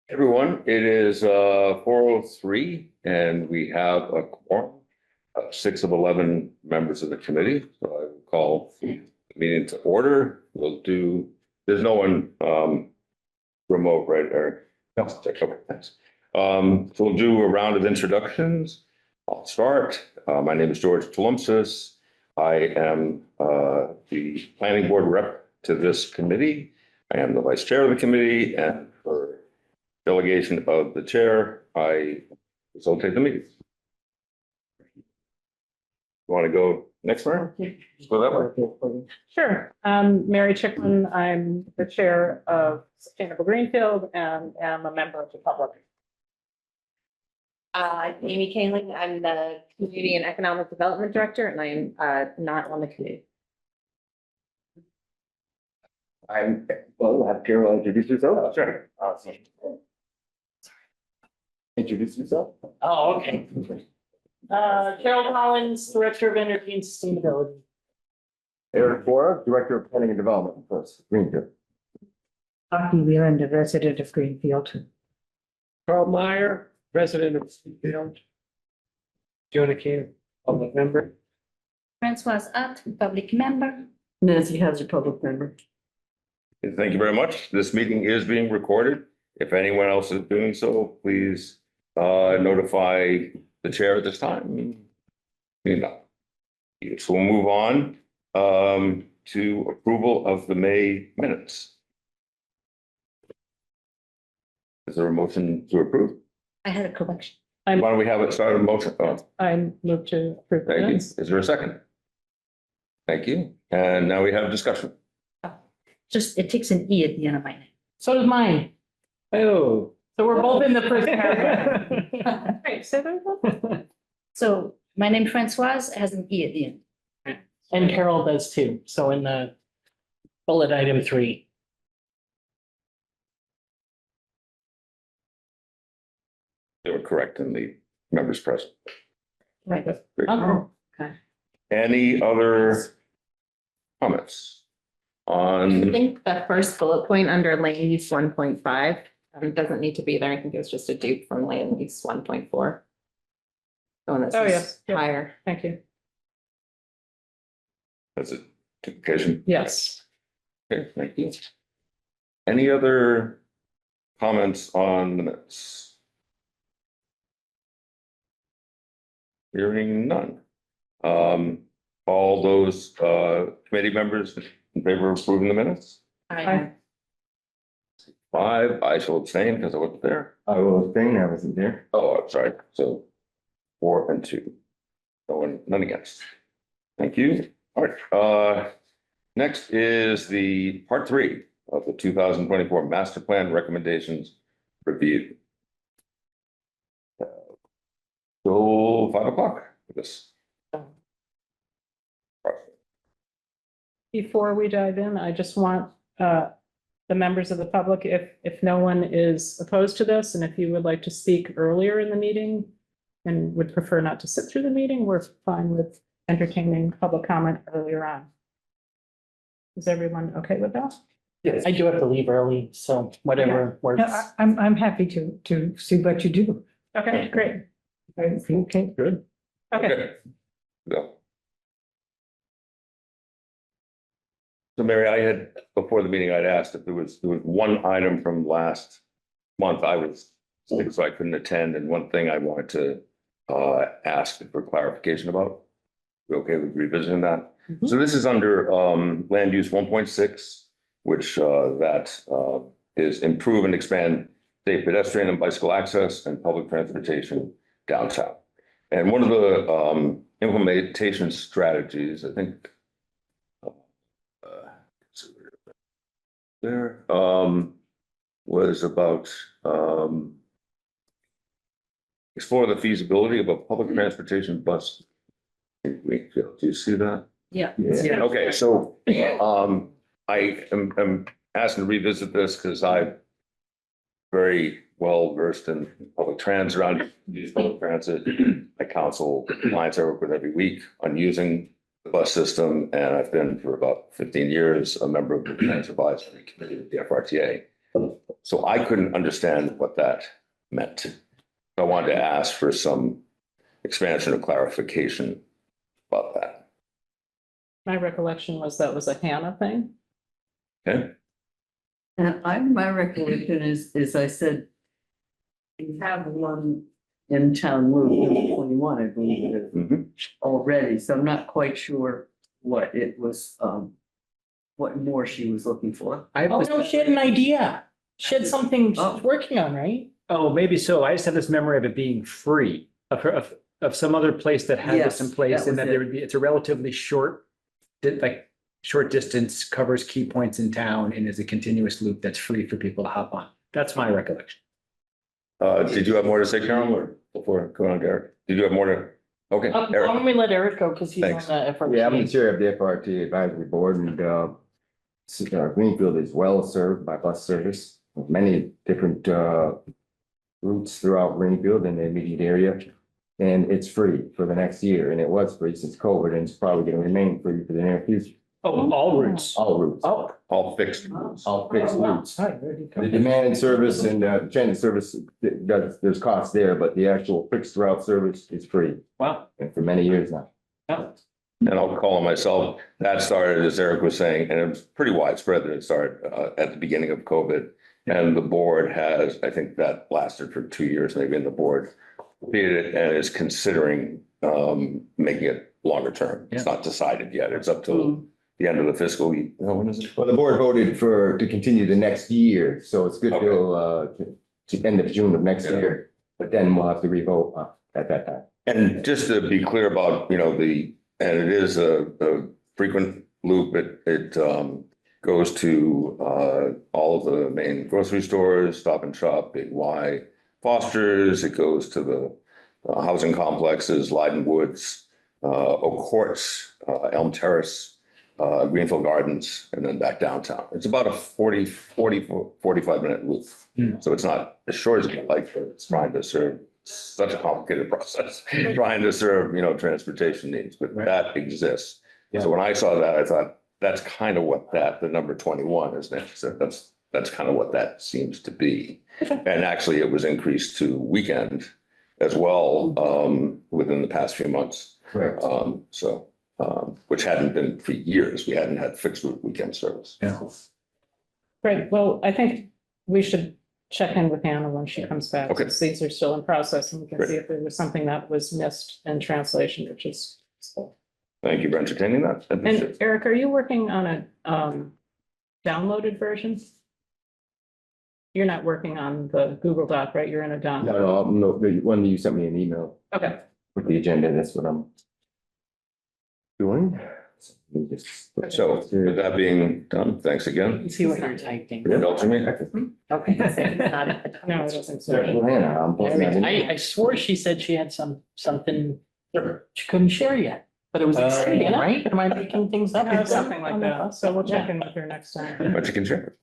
Everyone, it is 4:03 and we have a quorum of 6 of 11 members of the committee. So I will call the meeting to order. There's no one remote, right, Eric? No. Okay, thanks. So we'll do a round of introductions. I'll start. My name is George Tolumpsis. I am the planning board rep to this committee. I am the vice chair of the committee, and for delegation of the chair, I facilitate the meeting. You want to go next, Mary? Go that way. Sure. Mary Chicklin, I'm the chair of Sustainable Greenfield and am a member of the public. Amy Kaling, I'm the Community and Economic Development Director, and I am not on the committee. Have Carol introduce yourself? Sure. Awesome. Introduce yourself. Oh, okay. Carol Collins, Director of Energy and Sustainability. Eric Bora, Director of Planning and Development for Greenfield. Aki Wheelan, the resident of Greenfield. Carl Meyer, resident of Greenfield. Jonah King, public member. Francoise Att, public member. Nancy has a public member. Thank you very much. This meeting is being recorded. If anyone else is doing so, please notify the chair at this time. So we'll move on to approval of the May minutes. Is there a motion to approve? I had a correction. Why don't we have it start a motion? Oh, I move to approve the thank you. minutes. Is there a second? Thank you. And now we have discussion. Just, it takes an E at the end of my name. So does mine. Oh. So we're both in the first paragraph. Right, so there's So my name Francoise has an E at the end. And Carol does too. So in the bullet item 3. They were correct in the members present. Right. Great. Oh, okay. Any other comments I on? think the first bullet point under land use 1.5 doesn't need to be there. I think it was just a dupe from land use 1.4. The one that Oh, says yes. Yep. higher. Thank you. That's a duplication. Yes. Okay, thank you. Any other comments on the minutes? Hearing none. All those committee members in favor of approving the minutes? Higher. 5, I shall abstain because I wasn't there. I will abstain, I wasn't there. Oh, I'm sorry. So 4 and 2. No one, none against. Thank you. All right. Next is the part 3 of the 2024 master plan recommendations review. Till 5 o'clock for this. Before we dive in, I just want the members of the public, if no one is opposed to this, and if you would like to speak earlier in the meeting and would prefer not to sit through the meeting, we're fine with entertaining public comment earlier on. Is everyone okay with that? Yes. I do have to leave early, so whatever works. I'm happy to see what you do. Okay, great. Okay. Good. Okay. Go. So Mary, I had, before the meeting, I'd asked if there was one item from last month I was sick, so I couldn't attend, and one thing I wanted to ask for clarification about. You okay with revisiting that? Mhm. So this is under land use 1.6, which is improve and expand safe pedestrian and bicycle access and public transportation downtown. And one of the implementation strategies, I think, there was about explore the feasibility of a public transportation bus in Greenfield. Do you see that? Yeah. Yeah. Okay, so I am asked to revisit this because I'm very well versed in public transit around use public transit. I counsel clients I work with every week on using the bus system, and I've been for about 15 years a member of the Transit Advisory Committee of the FRTA. So I couldn't understand what that meant. I wanted to ask for some expansion or clarification about that. My recollection was that was a Hannah thing. Okay, And my recollection is I said, we have one in town loop, number 21, I believe it is, Mhm. already, so I'm not quite sure what it was, what more she was looking for. Oh, no, she had an idea. She had something she's Oh. working on, right? Oh, maybe so. I just have this memory of it being free, of some other place that had this in Yes, place, that and was that there it. would be, it's a relatively short, like, short distance, covers key points in town, and is a continuous loop that's free for people to hop on. That's my recollection. Did you have more to say, Carol, or before going on, Derek? Did you have more to? Okay, Why Eric. don't we let Eric go, because he's on Thanks. the FRP. Yeah, I'm the chair of the FRT Advisory Board and Greenfield is well served by bus service. Many different routes throughout Greenfield and the immediate area. And it's free for the next year, and it was free since COVID, and it's probably gonna remain free for the near future. Oh, all routes. All routes, Oh. All fixed. all fixed routes. Hi, where'd he come The from? demand service and transit service, there's costs there, but the actual fixed route service is free, Wow. and for many years now. Yeah. And I'll call on myself. That started, as Eric was saying, and it was pretty widespread that it started at the beginning of COVID. And the board has, I think that lasted for 2 years, maybe, and the board did it and is considering making it longer term. It's not decided yet. It's up till the end of the fiscal year. When is it? Well, the board voted to continue the next year, so it's good till to end of June of next Yeah. year. But then we'll have to revote at that time. And just to be clear about, and it is a frequent loop, it goes to all of the main grocery stores, Stop and Shop, Big Y, Foster's, it goes to the housing complexes, Leiden Woods, Oak Courts, Elm Terrace, Greenfield Gardens, and then back downtown. It's about a 45-minute loop. So it's not as short as you like, but it's trying to serve such a complicated process, trying to serve, transportation needs, but that exists. So when I saw that, I thought, that's kind of what the number 21 is next. So that's kind of what that seems to be. And actually, it was increased to weekend as well, within the past few months. Correct. Which hadn't been for years. We hadn't had fixed route weekend service. Yeah. Great. Well, I think we should check in with Hannah when she comes back. Okay. Since these are still in process, and we can Great. see if there was something that was missed in translation, which is. Thank you for entertaining that. And Eric, are you working on a downloaded version? You're not working on the Google Doc, right? You're in a download. No, the one you sent me an email Okay. with the agenda, that's what I'm doing. Let me just- So with that being done, thanks again. See what you're typing. for indulging me. Okay. No, it doesn't. Well, Hannah, I'm posting that in. I swore she said she had something she couldn't share yet, but it was exciting, yeah. right? Am I making things up? Something like that. So we'll check in with her next time. But you can share.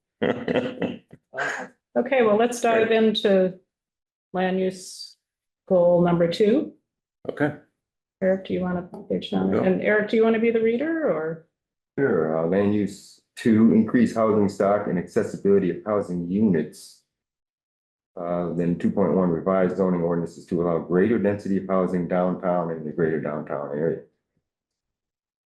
Okay, well, let's dive into land use goal number 2. Okay. Eric, do you want to page down? Yeah. And Eric, do you want to be the reader or? Sure, land use 2, increase housing stock and accessibility of housing units. Then 2.1 revised zoning ordinances to allow greater density of housing downtown and in the greater downtown area.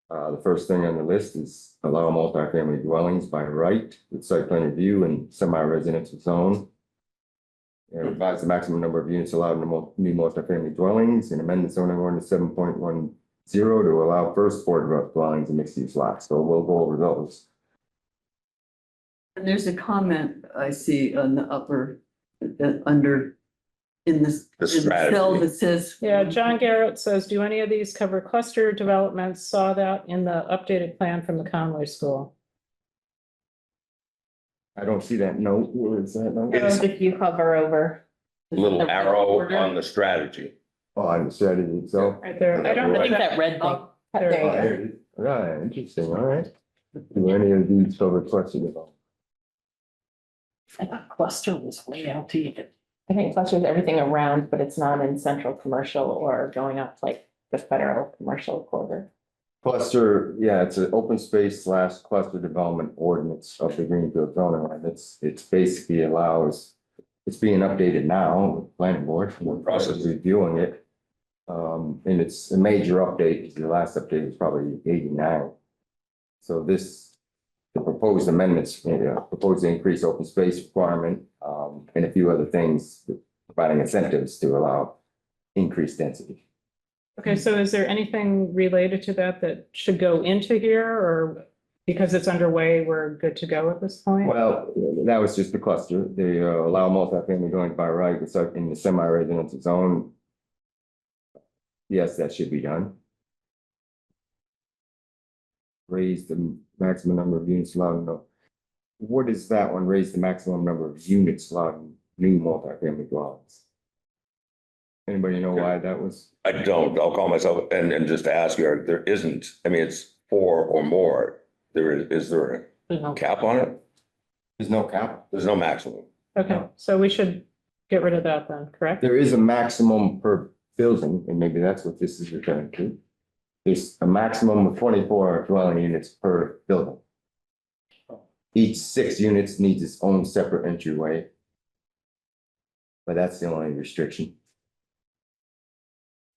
The first thing on the list is allow multifamily dwellings by right with site plan review and semi-residential zone. And revise the maximum number of units allowed in new multifamily dwellings and amend the zoning ordinance 7.10 to allow first floor dwellings and mixed use lots. So we'll go over those. And there's a comment I see on the upper, under, in this. The in cell strategy. that says. Yeah, John Garrett says, do any of these cover cluster developments? Saw that in the updated plan from the Conway School. I don't see that note. Where is that note? It's If you hover over. little the arrow order. on the strategy. Oh, on the strategy itself. Right there. I don't I know. think that red thing. There There you you Oh, go. there it is. Right, interesting, all right. Do any of these cover cluster development? I thought cluster was way out to you. I think clusters everything around, but it's not in central commercial or going up like the federal commercial quarter. Cluster, yeah, it's an open space / cluster development ordinance of the Greenfield zoning line. It's basically allows, it's being updated now, with planning board, we're process reviewing it. And it's a major update, the last update was probably 89. So the proposed amendments, proposed to increase open space requirement, and a few other things, providing incentives to allow increased density. Okay, so is there anything related to that that should go into here, or because it's underway, we're good to go at this point? Well, that was just the cluster. They allow multifamily dwellings by right in the semi-residential zone. Yes, that should be done. Raise the maximum number of units allowed. No. What is that one? Raise the maximum number of units allowed in new multifamily dwellings. Anybody know why that was? I don't, I'll call myself and just ask you, there isn't, I mean, it's 4 or more. Is there a cap on it? There's no cap. There's no maximum. Okay, so we should get rid of that then, correct? There is a maximum per building, and maybe that's what this is referring to. There's a maximum of 24 dwelling units per building. Each 6 units needs its own separate entryway. But that's the only restriction.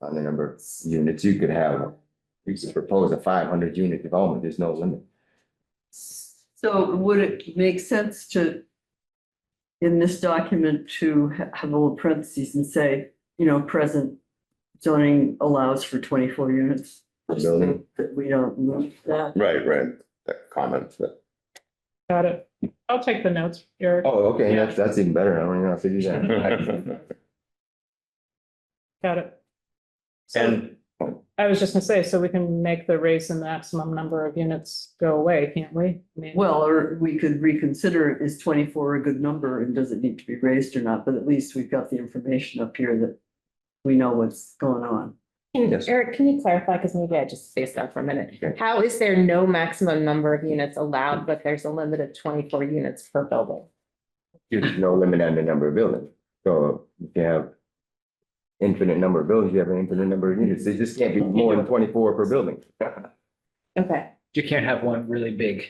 On the number of units you could have, you could propose a 500 unit development, there's no limit. So would it make sense to, in this document, to have a little parentheses and say, present zoning allows for 24 units? Per building. That we don't move that. Right, that comment. Got it. I'll take the notes, Eric. Oh, okay, that's even better, I don't even have to do that. Got it. So And I was just gonna say, so we can make the raise the maximum number of units go away, can't we? I mean, Well, or we could reconsider, is 24 a good number and does it need to be raised or not? But at least we've got the information up here that we know what's going on. Yes. Eric, can you clarify, because maybe I just spaced out for a minute. Okay. How is there no maximum number of units allowed, but there's a limit of 24 units per building? There's no limit on the number of buildings, so if you have infinite number of buildings, you have an infinite number of units, they just can't be more than 24 per building. Okay. You can't have one really big.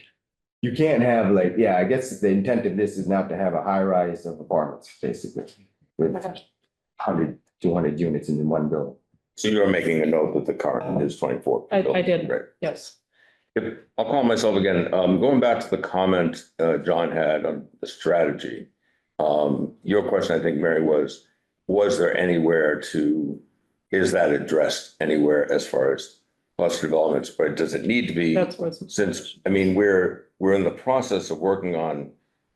You can't have I guess the intent of this is not to have a high rise of apartments, basically. With 100, 200 units in one building. so you're making a note that the current is 24. I did. Right. yes. I'll call myself again. Going back to the comment John had on the strategy. Your question, I think, Mary, was there anywhere is that addressed anywhere as far as cluster developments, or does it need to be? That's what's. Since, I mean, we're in the process of working on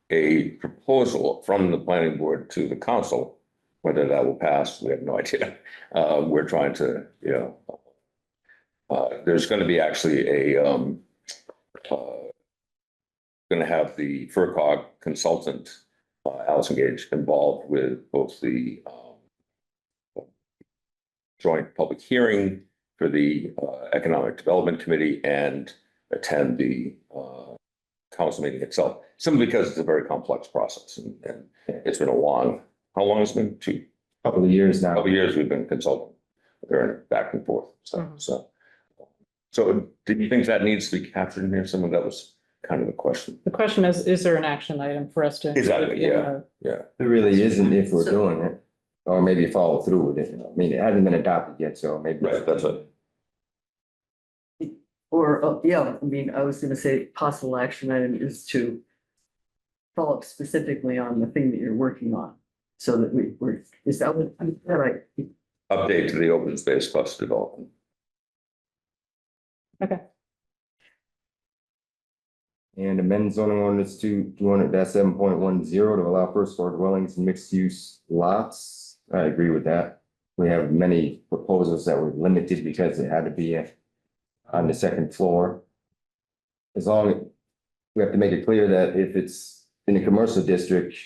a proposal from the planning board to the council. Whether that will pass, we have no idea. We're trying to, there's going to be actually going to have the FERCog consultant, Allison Gage, involved with both the joint public hearing for the Economic Development Committee and attend the council meeting itself. Simply because it's a very complex process and it's been how long has it been? Couple of years now. Couple of years we've been consulting. They're back and forth. So do you think that needs to be captured in here? Some of that was kind of the question. The question is there an action item for us to? Exactly, yeah. There really isn't if we're doing it, or maybe follow through with it. I mean, it hasn't been adopted yet, so maybe. Right, that's it. Or, I mean, I was gonna say possible action item is to follow up specifically on the thing that you're working on. So that is that what, right? Update to the open space cluster development. Okay, And amend zoning ordinance to 200-7.10 to allow first floor dwellings and mixed use lots. I agree with that. We have many proposals that were limited because it had to be on the second floor. As long as we have to make it clear that if it's in a commercial district,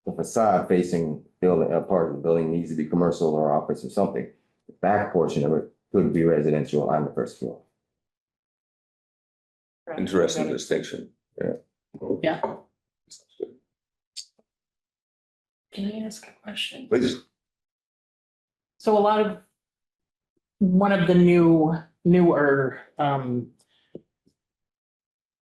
the facade facing building, a part of the building needs to be commercial or office or something. The back portion of it could be residential on the first floor. Interesting distinction. Yeah. Yeah. Can I ask a question? Please. so one of the new newer,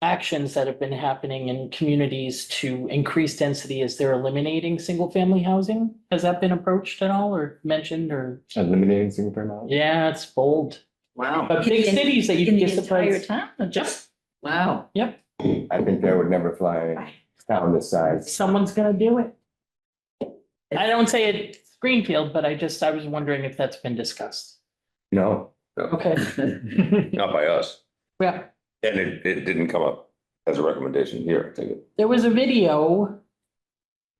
actions that have been happening in communities to increase density as they're eliminating single-family housing? Has that been approached at all or mentioned or? Eliminating single family housing? Yeah, it's bold. Wow, But big In- cities that In you'd the get entire surprised. town, or just, wow. I think that would never fly in a town this size. Someone's gonna do it. I don't say it's Greenfield, but I was wondering if that's been discussed. No, Okay. Not by us. Yeah, And it didn't come up as a recommendation here, I think. there was a video.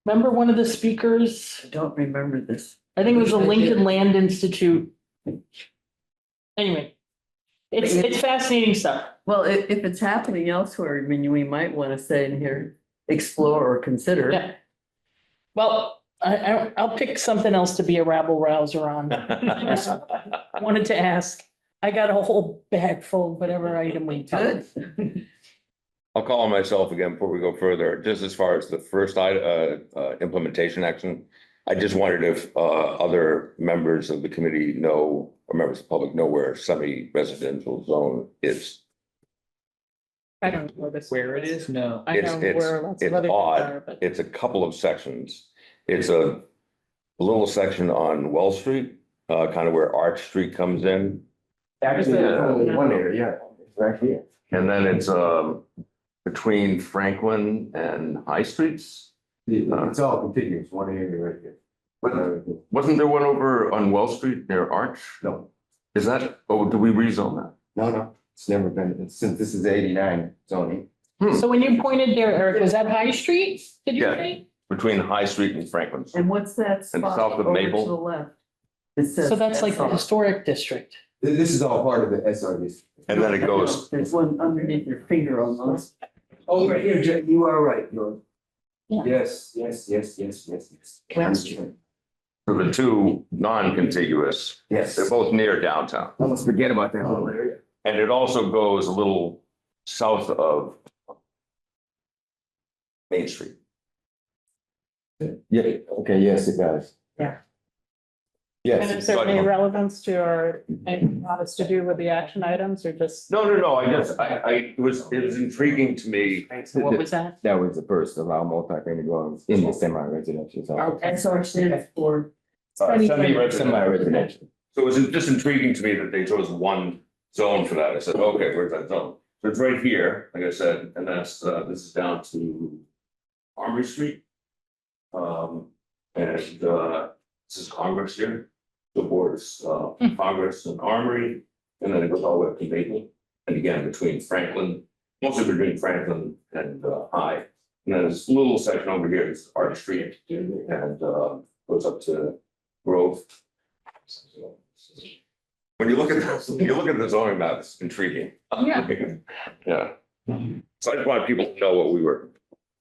Remember one of the speakers? I don't remember this. I think it was the Lincoln Land Institute. Anyway, it's fascinating stuff. Well, if it's happening elsewhere, I mean, we might want to say in here, explore or consider. Yeah. Well, I'll pick something else to be a rabble rouser on. Wanted to ask. I got a whole bag full of whatever item we took. Good. I'll call on myself again before we go further, just as far as the first implementation action. I just wondered if other members of the committee know, or members of the public know where semi-residential zone is. I don't know this. Where it is? No. I know where lots of It's other things odd. are, but. It's a couple of sections. It's a little section on Well Street, kind of where Arch Street comes in. actually, there's only one area, it's right here. And then it's between Franklin and High Streets. It's all contiguous, one area right here. Wasn't there one over on Well Street near Arch? No, Is that, oh, do we rezone that? no, it's never been, since this is 89 zoning. So when you pointed there, Eric, was that High Street? Did you Yeah. say? Between High Street and Franklin. And what's that And spot south of over Maple? to the left? It says. So that's like the all. historic district. This is all part of the SRD. And then it goes, There's one underneath your finger almost. Oh, right here, Jay, you are right, you're. Yeah. Yes. Well Street. for the two non-contiguous, Yes. they're both near downtown. Almost forget about that whole area. And it also goes a little south of Main Street. Yeah, okay, yes, it does. Yeah. Yes. And is there any relevance to our, anything that has to do with the action items or just? No, I guess, it was intriguing to me. So what was that? That was the first, allow multi-family dwellings in the semi-residential zone. SR stands for. Semi-residential. Semi-residential. So it was just intriguing to me that they chose one zone for that. I said, okay, where's that zone? So it's right here, like I said, and that's, this is down to Armory Street. This is Congress here, the borders, Congress and Armory, and then it goes all the way up to Maple. And again, between Franklin, mostly between Franklin and High. And then this little section over here is Arch Street and goes up to Grove. When you look at this, when you look at the zoning map, it's intriguing. Yeah. Yeah. So I just wanted people to know what we were.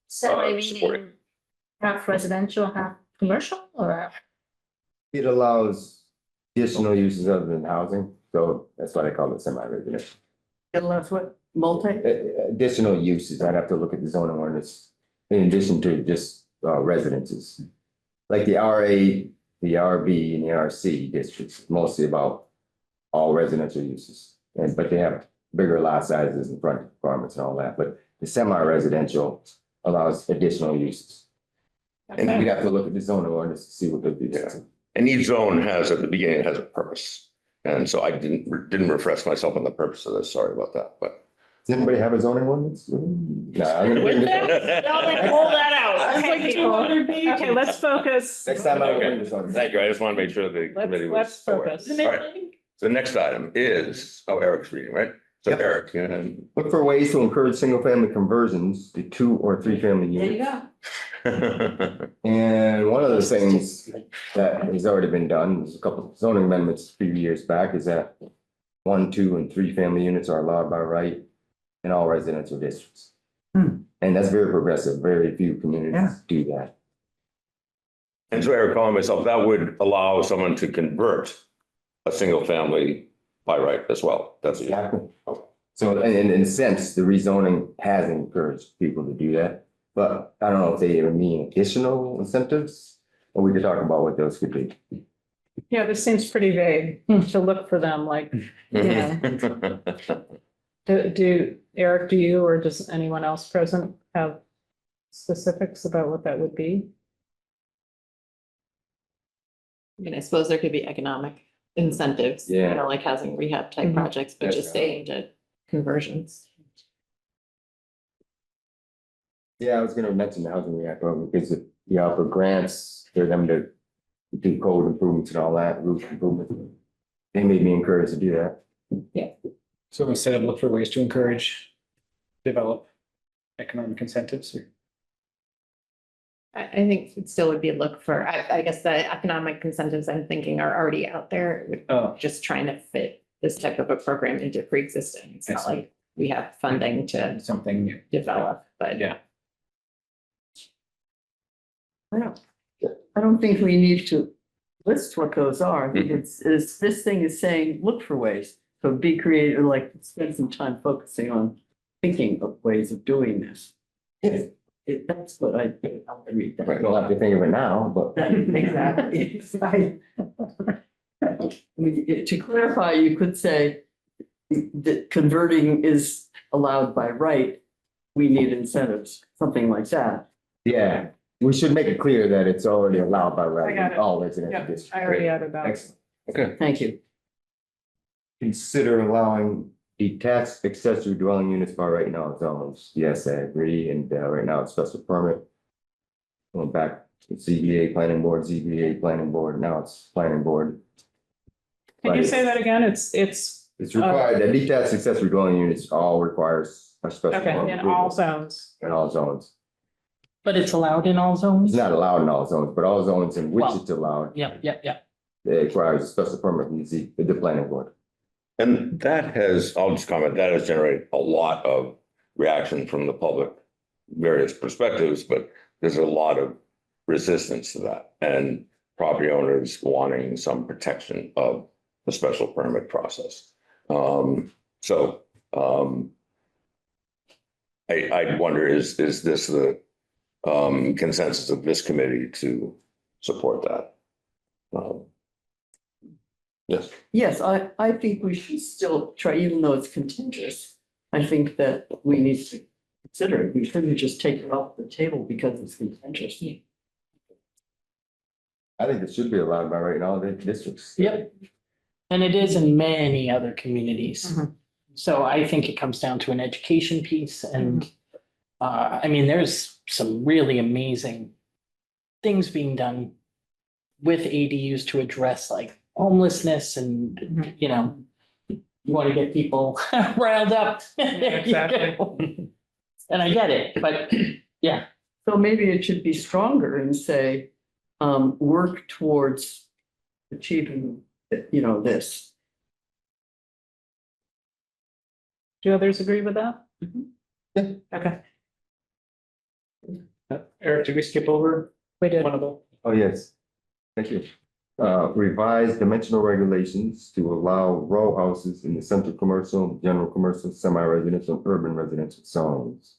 semi supporting. meaning half residential, half commercial, or? It allows additional uses other than housing, so that's why they call it semi-residential. It allows what, multi? Additional uses, I'd have to look at the zoning ordinance, in addition to just residences. Like the RA, the RB and the RC districts, mostly about all residential uses. But they have bigger lot sizes and front requirements and all that, but the semi-residential allows additional uses. And we'd have to look at the zoning ordinance to see what they'd be. Yeah. And each zone has, at the beginning, it has a purpose. And so I didn't refresh myself on the purpose of this, sorry about that, but. Does anybody have a zoning ordinance? Nah, I'm gonna bring With this that, up. now they pull that out. I was like, Okay, 200 pages. Okay, let's focus. Next time I'll bring this on. Thank you, I just want to make sure the committee was. Let's focus. aware. All right, so the next item is, Eric's reading, right? So Yep. Eric, and Look for ways to encourage single-family conversions to 2 or 3 family There you units. go. And one of the things that has already been done, there's a couple of zoning amendments a few years back, is that 1, 2, and 3 family units are allowed by right in all residential districts. And that's very progressive. Very few communities do that. And so Eric, calling myself, that would allow someone to convert a single family by right as well. That's it. Exactly. So in a sense, the rezoning has encouraged people to do that. But I don't know if they even mean additional incentives, or we could talk about what those could be. Yeah, this seems pretty vague to look for them, like, Yeah. Eric, do you, or does anyone else present have specifics about what that would be? I mean, I suppose there could be economic incentives, you Yeah. know, like housing rehab type Mhm. projects, but That's just staying to conversions. Yeah, I was gonna mention the housing rehab program because if you offer grants for them to do code improvements and all that, roof improvements. They made me encouraged to do that. So instead of look for ways to encourage, develop economic incentives or. I think it still would be a look for, I guess the economic incentives I'm thinking are already out there. It would Oh, just trying to fit this type of a program into pre-existing. It's I not see. like we have funding to something new. develop, but Yeah. I don't think we need to list what those are. I think this thing is saying, look for ways. So be creative, like spend some time focusing on thinking of ways of doing this. That's what I read. I don't have to think of it now, but Exactly. I mean, to clarify, you could say that converting is allowed by right. We need incentives, something like that. yeah, we should make it clear that it's already allowed by I right got in it. all residential Yeah, districts. I already added that. Excellent. Okay, Thank you. Consider allowing detached accessory dwelling units by right now zones. Yes, I agree, and right now it's special permit. Going back to ZBA planning board, ZBA planning board, now it's planning board. Can you say that again? It's, It's required, that detached accessory dwelling units all requires a special. okay, permit in all approval zones. In all zones. But it's allowed in all zones? It's not allowed in all zones, but all zones in which Well, it's allowed, Yep, yep, yep. it requires a special permit from the planning board. and that has, I'll just comment, that has generated a lot of reaction from the public, various perspectives, but there's a lot of resistance to that and property owners wanting some protection of the special permit process. I wonder, is this the consensus of this committee to support that? Yes. Yes, I think we should still try, even though it's contentious. I think that we need to consider it. We shouldn't just take it off the table because it's contentious. I think it should be allowed by right in all the districts. Yep. And it is in many other communities. Mhm. So I think it comes down to an education piece and I mean, there's some really amazing things being done with ADUs to address like homelessness and, you know, you want to get people riled up. Exactly. And I get it, but yeah, So maybe it should be stronger and say, work towards achieving, this. Do others agree with that? Yeah. Okay, Eric, did we skip over we did. one of the? Oh, yes. Thank you. Revise dimensional regulations to allow row houses in the central commercial, general commercial, semi-residential, urban residential zones.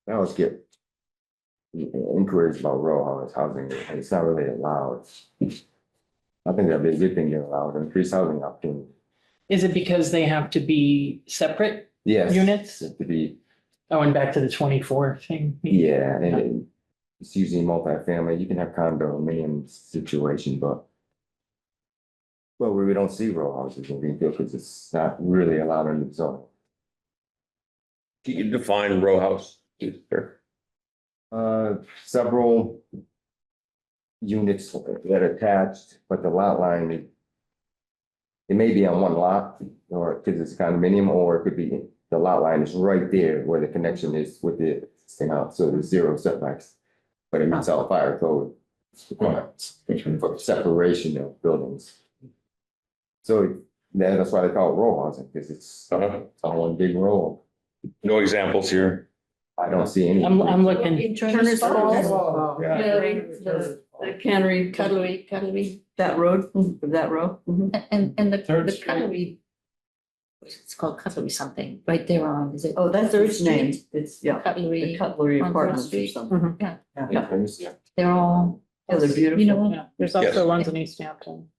Now let's get inquiries about row housing, and it's not really allowed. I think that'd be a good thing to allow, to increase housing opportunity. is it because they have to be separate Yes. units? To be, Going back to the 24 thing? yeah, and it's usually multifamily. You can have condominium situation, but well, we don't see row houses in Greenfield because it's not really allowed in the zone. Can you define row house? Sure. Several units that are attached, but the lot line, it may be on one lot, or because it's a condominium, or it could be, the lot line is right there where the connection is with the existing house, so there's zero setbacks. But it meets all fire code requirements for separation of buildings. So that's why they call it row housing, because it's all one big row. No examples here? I don't see any. I'm looking, Turner's Falls. Yeah. The cannery, Cuddly. that road, that row. And the Third Street. Cuddly it's called Cutlery something, right there on, is it? Oh, that's Third its name. Street? It's, yeah, the Cutlery, Cutlery on Third Apartments or Street. something. Mhm. they're all. Yeah, they're beautiful. You know, Yeah, there's Yes. also ones in East Hampton.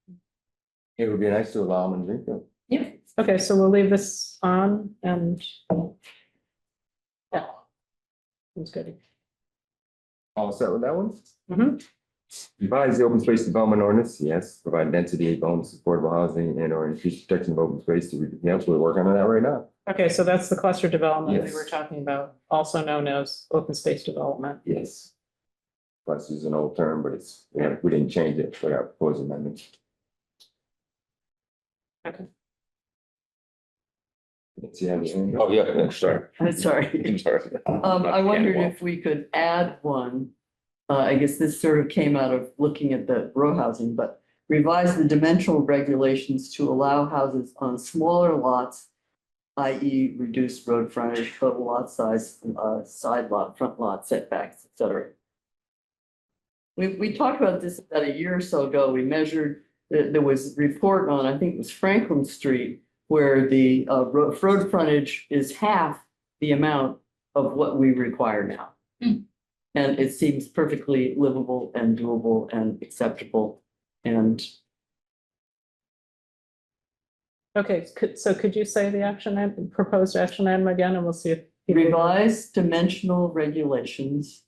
It would be nice to allow them in Greenfield. yeah, Okay, so we'll leave this on and. Yeah. That's good. All set with that one? Mhm. Revise the open space development ordinance, yes, provide density, bonus, affordable housing, and or increase protection of open space to, yes, we're working on that right now. Okay, so that's the cluster development we Yes. were talking about, also known as open space development. Yes. Plus is an old term, but it's, yeah, we didn't change it for our proposed amendment. Okay. Let's see how the end. Oh, yeah, sorry. I'm sorry. Sorry. I wondered if we could add one. I guess this sort of came out of looking at the row housing, but revise the dimensional regulations to allow houses on smaller lots, i.e. reduce road frontage, total lot size, side lot, front lot setbacks, et cetera. We talked about this about a year or so ago. We measured, there was a report on, I think it was Franklin Street, where the road frontage is half the amount of what we require now. And it seems perfectly livable and doable and acceptable. And Okay, so could you say the action, proposed action item again, and we'll see if. people- revise dimensional regulations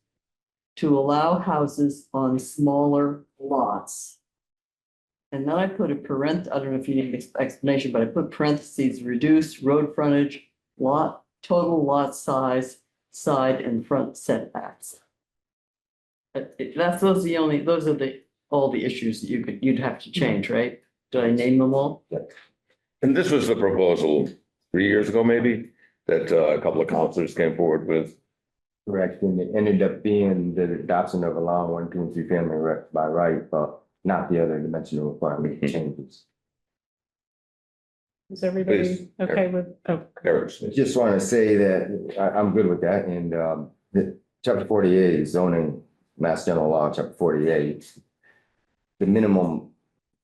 to allow houses on smaller lots. And then I put a I don't know if you need an explanation, but I put parentheses, reduce road frontage, total lot size, side and front setbacks. Those are all the issues that you'd have to change, right? Did I name them all? And this was the proposal 3 years ago, maybe, that a couple of counselors came forward with. Correct, and it ended up being the adoption of allowing 1, 2, and 3 family by right, but not the other dimensional requirement changes. Is everybody Please, okay with, oh, Eric. Just want to say that I'm good with that, and the chapter 48 zoning, Mass General Law, chapter 48. The minimum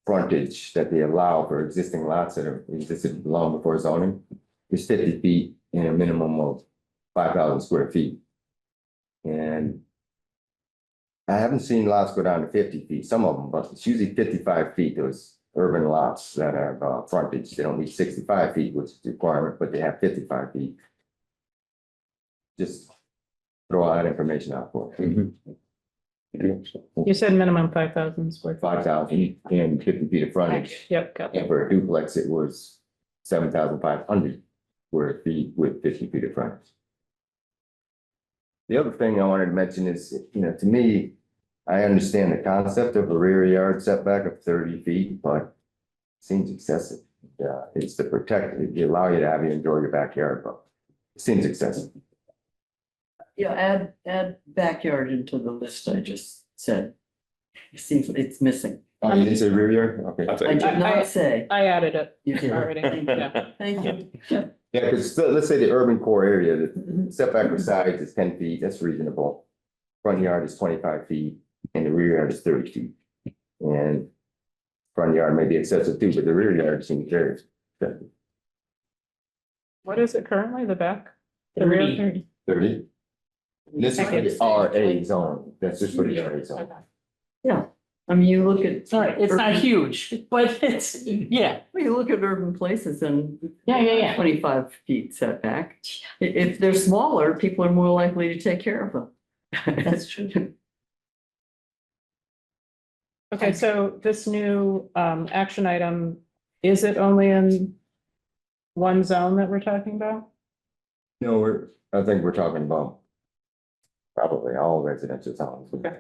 frontage that they allow for existing lots that are existed long before zoning is 50 feet and a minimum of 5,000 square feet. And I haven't seen lots go down to 50 feet, some of them, but it's usually 55 feet, those urban lots that have frontage. They don't need 65 feet, which is the requirement, but they have 55 feet. Just throw all that information out for it. you said minimum 5,000 square. feet. 5,000 and 50 feet of frontage. Yep, got And that. for a duplex, it was 7,500 square feet with 50 feet of frontage. The other thing I wanted to mention is, to me, I understand the concept of a rear yard setback of 30 feet, but it seems excessive. It's to protect, it allow you to have you enjoy your backyard, but it seems excessive. Yeah, add backyard into the list I just said. It seems it's missing. Oh, you didn't say rear yard? Okay. I I think- did not say. I added it You did. already, yeah. Thank you. Yeah, because let's say the urban core area, the setback for sides is 10 feet, that's reasonable. Front yard is 25 feet and the rear yard is 30 feet. And front yard may be excessive too, but the rear yard seems very excessive. What is it currently, the back? The rear 30. 30. 30? This is for the RA zone, that's just for the RA zone. Okay. Yeah, I mean, you look at. Sorry, it's not huge, but it's, yeah, Well, you look at urban places and. Yeah. 25 feet setback. If they're smaller, people are more likely to take care of them. That's true. Okay, so this new action item, is it only in one zone that we're talking about? No, I think we're talking about probably all residential zones. Okay.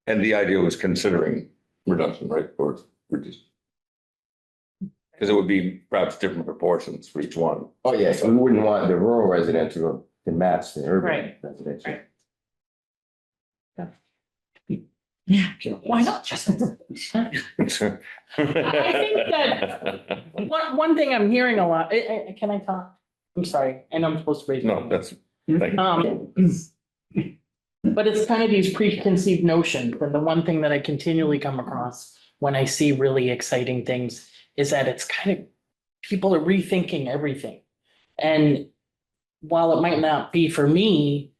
And the idea was considering reduction, right, or reduce. Because it would be perhaps different proportions for each one. Oh, yes, we wouldn't want the rural residential to match the urban Right. residential. Right. Why not just? I think that- One thing I'm hearing a lot, can I talk? I'm sorry, I know I'm supposed to raise. my No, hand. that's, thank you. But it's kind of these preconceived notions, and the one thing that I continually come across when I see really exciting things is that it's kind of people are rethinking everything. And while it might not be for me,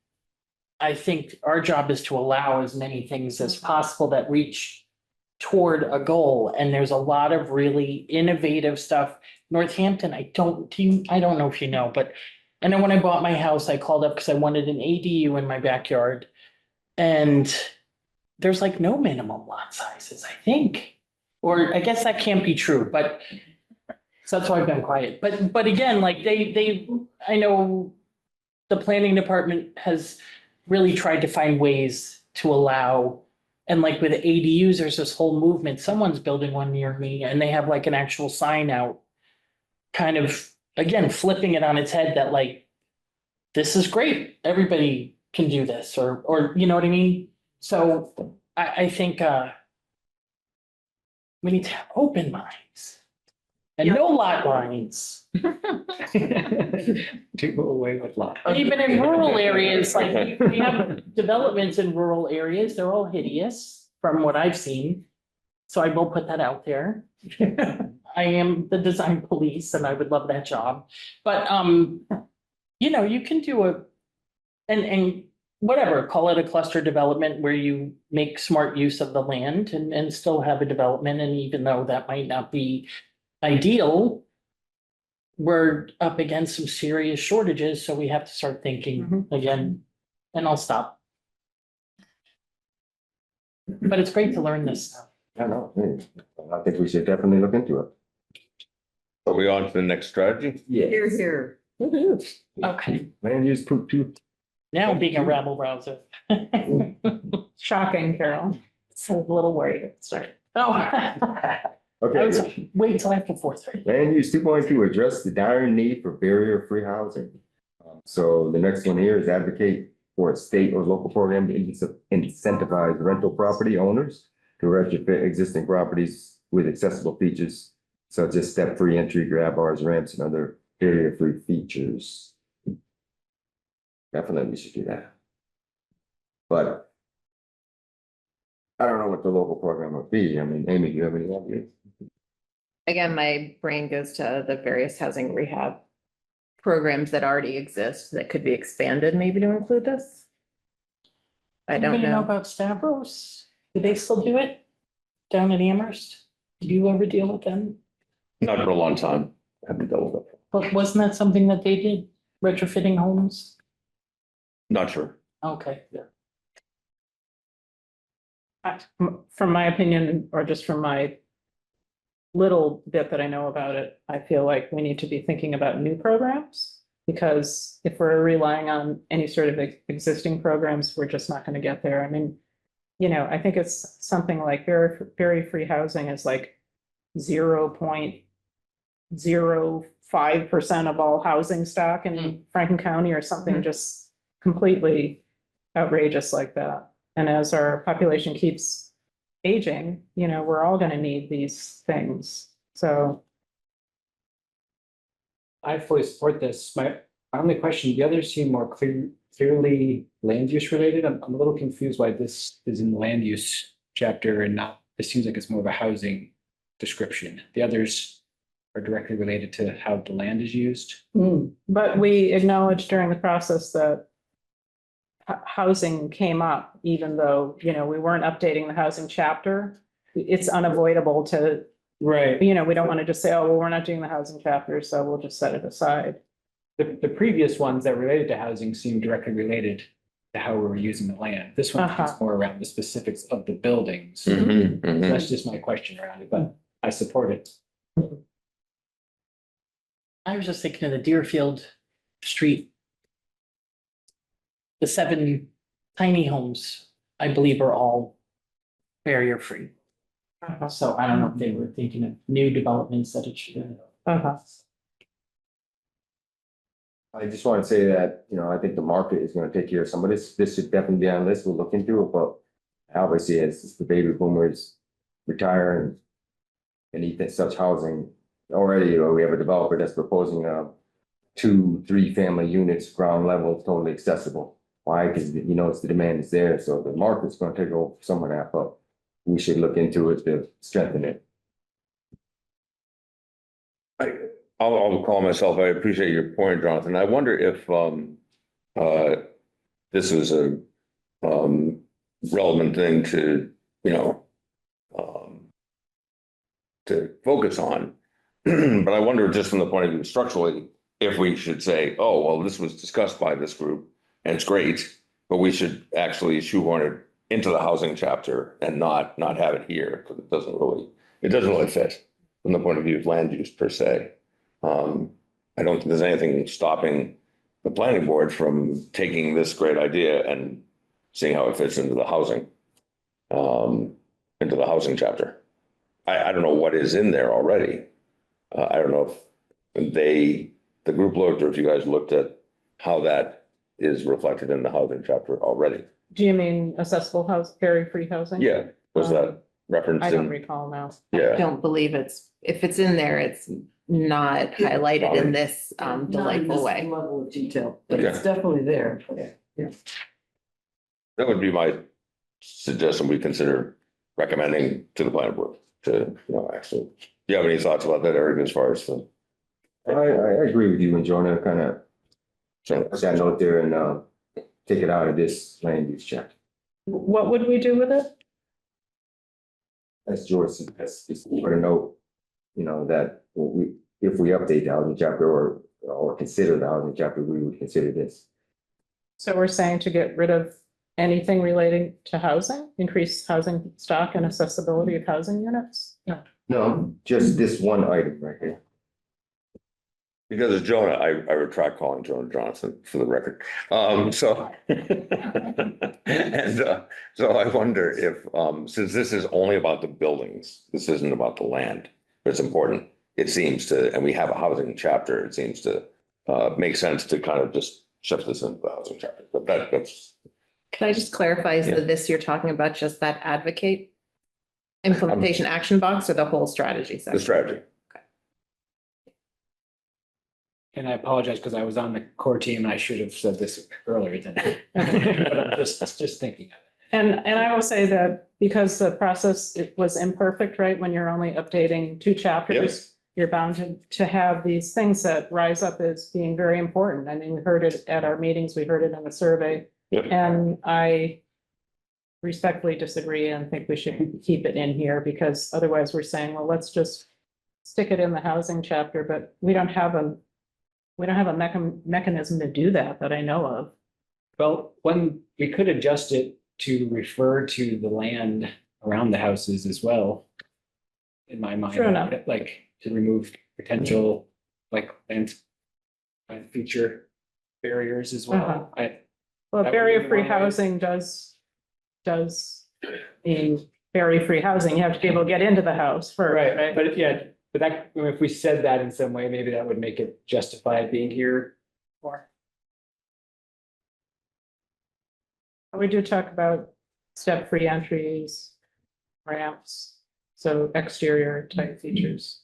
I think our job is to allow as many things as possible that reach toward a goal. And there's a lot of really innovative stuff. Northampton, I don't know if you know, but I know when I bought my house, I called up because I wanted an ADU in my backyard. And there's like no minimum lot sizes, I think. Or I guess that can't be true, but so that's why I've been quiet. But again, like I know the planning department has really tried to find ways to allow, and like with ADUs, there's this whole movement. Someone's building one near me and they have like an actual sign out, kind of, again, flipping it on its head that like, this is great. Everybody can do this, or you know what I mean? So I think we need to have open minds and no lot lines. Do away with lot. Even in rural areas, like we have developments in rural areas, they're all hideous from what I've seen. So I will put that out there. I am the design police and I would love that job. But you know, you can do and whatever, call it a cluster development where you make smart use of the land and still have a development. And even though that might not be ideal, we're up against some serious shortages, so we have to start thinking again, and I'll stop. But it's great to learn this stuff. I know, I think we should definitely look into it. Are we on to the next strategy? Here, here. Okay, Land use poop too. now I'm being a rabble rouser. Shocking, Carol. So a little worried, sorry. Oh. I Okay, was, wait till after 4:30. land use 2.2, address the dire need for barrier-free housing. So the next one here is advocate for a state or local program to incentivize rental property owners to retrofit existing properties with accessible features such as step-free entry, grab bars, ramps, and other barrier-free features. Definitely we should do that. But I don't know what the local program would be. I mean, Amy, do you have any ideas? Again, my brain goes to the various housing rehab programs that already exist that could be expanded maybe to include this. I don't Anybody know know. about Stavros? Do they still do it? Down in Amherst? Did you ever deal with them? Not for a long time. Haven't dealt with it. But wasn't that something that they did? Retrofitting homes? Not sure. Okay, yeah. From my opinion, or just from my little bit that I know about it, I feel like we need to be thinking about new programs. Because if we're relying on any sort of existing programs, we're just not going to get there. I mean, you know, I think it's something like very free housing is like 0.05% of all housing stock in Franklin County or something just completely outrageous like that. And as our population keeps aging, you know, we're all gonna need these things, so. I fully support this. My only question, the others seem more clearly land use related. I'm a little confused why this is in the land use chapter and not, this seems like it's more of a housing description. The others are directly related to how the land is used. But we acknowledged during the process that housing came up, even though, you know, we weren't updating the housing chapter. It's unavoidable to, Right. you know, we don't want to just say, oh, well, we're not doing the housing chapter, so we'll just set it aside. The previous ones that related to housing seem directly related to how we were using the land. This one is more around the specifics of the buildings. That's just my question around it, but I support it. I was just thinking of the Deerfield Street. The 7 tiny homes, I believe, are all barrier free. So I don't know if they were thinking of new developments that it should. I just want to say that, you know, I think the market is going to take care of some of this. This should definitely be on the list. We'll look into it, but obviously as the baby boomers retire and need such housing, already, you know, we have a developer that's proposing 2-3 family units, ground level, totally accessible. Why? Because, you know, it's the demand is there, so the market's going to take over some of that, but we should look into it to strengthen it. I'll call myself, I appreciate your point, Jonathan. I wonder if, this is a, relevant thing to, you know, to focus on. But I wonder just from the point of view structurally, if we should say, oh, well, this was discussed by this group and it's great, but we should actually shoehorn it into the housing chapter and not have it here, because it doesn't really fit from the point of view of land use per se. I don't think there's anything stopping the planning board from taking this great idea and seeing how it fits into the housing, chapter. I don't know what is in there already. I don't know if the group looked, or if you guys looked at how that is reflected in the housing chapter already. Do you mean accessible house, barrier-free housing? Yeah, was that referenced I don't in? recall now. I Yeah, don't believe if it's in there, it's not highlighted in this Not in delightful this way. level of detail, but Okay. it's definitely there. that would be my suggestion. We consider recommending to the planning board to, actually. Do you have any thoughts about that, Eric, as far as the? I agree with you and Jonah, kind of So, put that note there and, take it out of this land use chapter. What would we do with it? As George said, just put a note, that if we update the housing chapter or consider the housing chapter, we would consider this. So we're saying to get rid of anything relating to housing, increase housing stock and accessibility of housing units? No. No, just this one item right here. because it's Jonah, I retract calling Jonah Johnson for the record. So. And, so I wonder if, since this is only about the buildings, this isn't about the land, but it's important. It seems to, and we have a housing chapter, it seems to, make sense to kind of just shift this into the housing chapter, but that's. Can I just clarify, is Yeah. that this you're talking about just that advocate implementation action box or the whole strategy The section? strategy. And I apologize because I was on the core team and I should have said this earlier than, but I'm just thinking. And I will say that because the process, it was imperfect, right? When you're only updating 2 chapters, you're bound to have these things that rise up as being very important. I mean, we heard it at our meetings, we heard it in the survey. Yep. And I respectfully disagree and think we should keep it in here because otherwise we're saying, well, let's just stick it in the housing chapter, but we don't have a mechanism to do that I know of. Well, when we could adjust it to refer to the land around the houses as well. In my mind. True enough. Like to remove potential like land feature barriers as Uh-huh. well. Well, That would be barrier-free one way. housing does mean barrier-free housing. You have to be able to get into the house first, Right, right? but that, if we said that in some way, maybe that would make it justify being here more. We do talk about step-free entries, ramps, so exterior type features.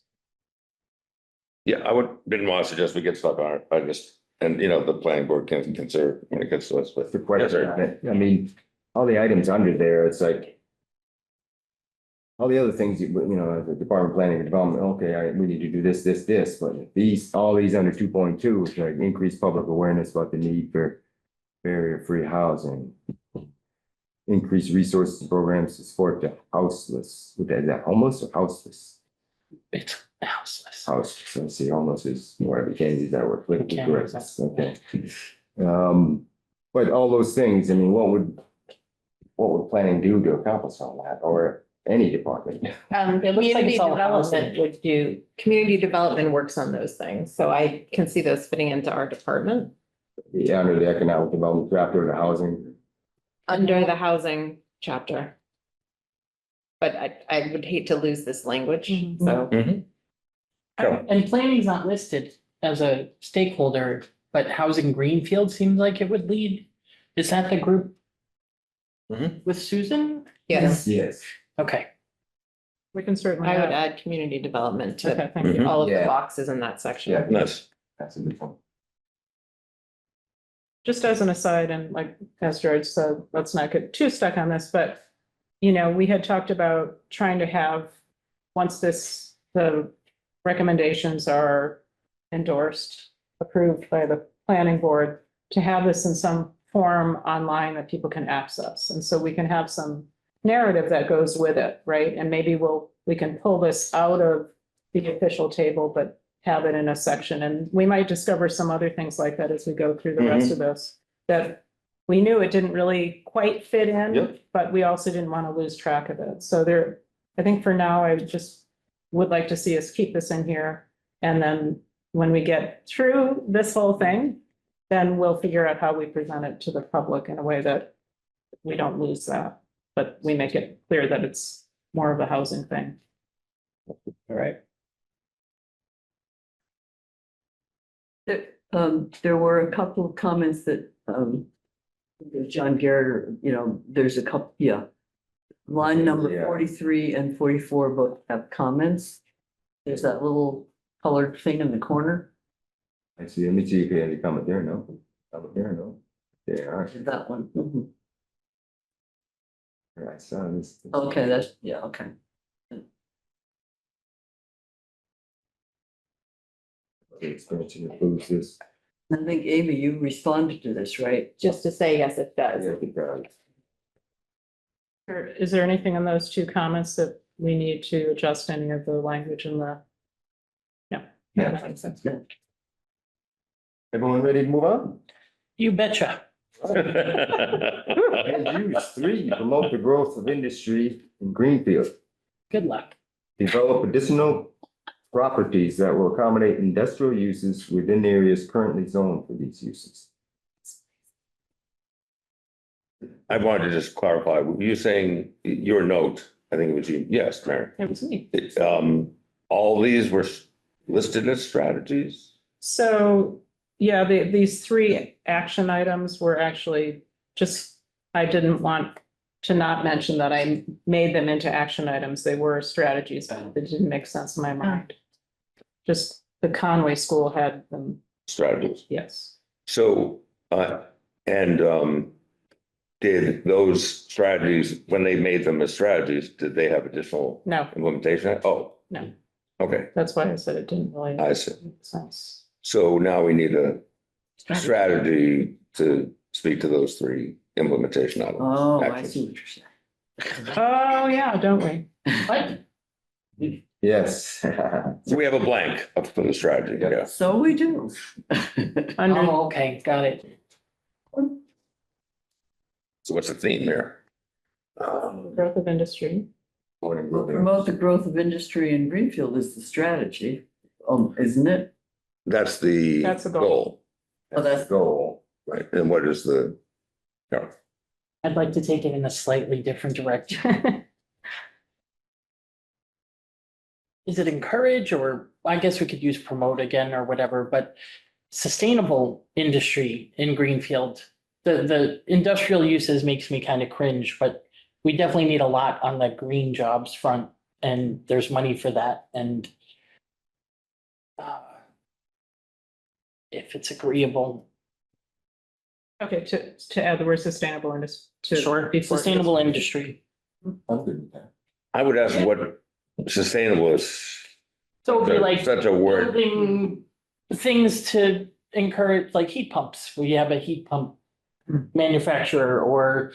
Yeah, didn't want to suggest we get stuck on it. I just, and the planning board can consider when it gets to us, but. The question on it, I mean, all the items under there, it's like. All the other things, the Department of Planning and Development, okay, we need to do this, but all these under 2.2, it's like increase public awareness about the need for barrier-free housing. Increase resources and programs to support the houseless, is that homeless or houseless? It's houseless. House, let's see, homeless is more, we can't use that word, politically can't correct, use that. okay. But all those things, I mean, what would planning do to accomplish all that, or any department? It looks like Community it's all development housing. would do, community development works on those things, so I can see those fitting into our department. Yeah, under the economic development chapter, the housing, Under the housing chapter. But I would hate to lose this language, Mhm. so. Sure. And planning's not listed as a stakeholder, but housing Greenfield seems like it would lead. Is that the group? Mhm. With Susan? Yes, yes. Okay, We can certainly I would add. add community development Okay, to thank you. Mhm. all of the Yeah. boxes in that section. Yeah. Nice. That's a good one. Just as an aside, and like, as George said, let's not get too stuck on this, but, we had talked about trying to have, once the recommendations are endorsed, approved by the planning board to have this in some form online that people can access. And so we can have some narrative that goes with it, right? And maybe we can pull this out of the official table, but have it in a section. And we might discover some other things like that as we go through the rest of this, that we knew it didn't really quite fit in, Yep. but we also didn't want to lose track of it. So I think for now, I just would like to see us keep this in here. And then when we get through this whole thing, then we'll figure out how we present it to the public in a way that we don't lose that, but we make it clear that it's more of a housing thing. All right. There were a couple of comments that, John Garrett, there's a couple, yeah. Line number Yeah. 43 and 44 both have comments. There's that little colored thing in the corner, I see, let me see if you have any comment there, no? Comment there, no? There, all right. that one. Mhm. All right, so this. Okay, okay. The expansion includes this. I think Amy, you responded to this, right? Just to say, yes, it does. Yeah, it does. Or is there anything in those two comments that we need to adjust any of the language in the? No. Yeah. That makes sense. Everyone ready to move on? You betcha. And use 3, promote the growth of industry in Greenfield. Good luck. Develop additional properties that will accommodate industrial uses within areas currently zoned for these uses. I wanted to just clarify, were you saying your note, I think it was you, yes, Mary. It was me. All these were listed as strategies? So, yeah, these 3 action items were actually just, I didn't want to not mention that I made them into action items. They were strategies, but it didn't make sense in my mind. Just the Conway School had them, Strategies. yes. So, did those strategies, when they made them as strategies, did they have additional No, implementation? Oh. No. Okay, that's why I said it didn't really I see. make sense. So now we need a strategy to speak to those 3 implementation items. Oh, I Actions. see what you're saying. Oh, yeah, don't we? What? Yes. So we have a blank for the strategy, yeah. So we do. Under, Oh, okay, got it. So what's the theme here? growth of industry. Promote the growth of industry in Greenfield is the strategy, isn't it? That's the That's the goal. goal, Oh, that's Goal. right? And what is the? Yeah, I'd like to take it in a slightly different direction. Is it encourage, or I guess we could use promote again or whatever, but sustainable industry in Greenfield. The industrial uses makes me kind of cringe, but we definitely need a lot on the green jobs front, and there's money for that, and if it's agreeable, Okay, to add the word sustainable and just to. sure, before- sustainable industry. I'm good with that. I would ask what sustainable is. So it'd be like Such a word. building things to encourage, like heat pumps, we have a heat pump manufacturer, or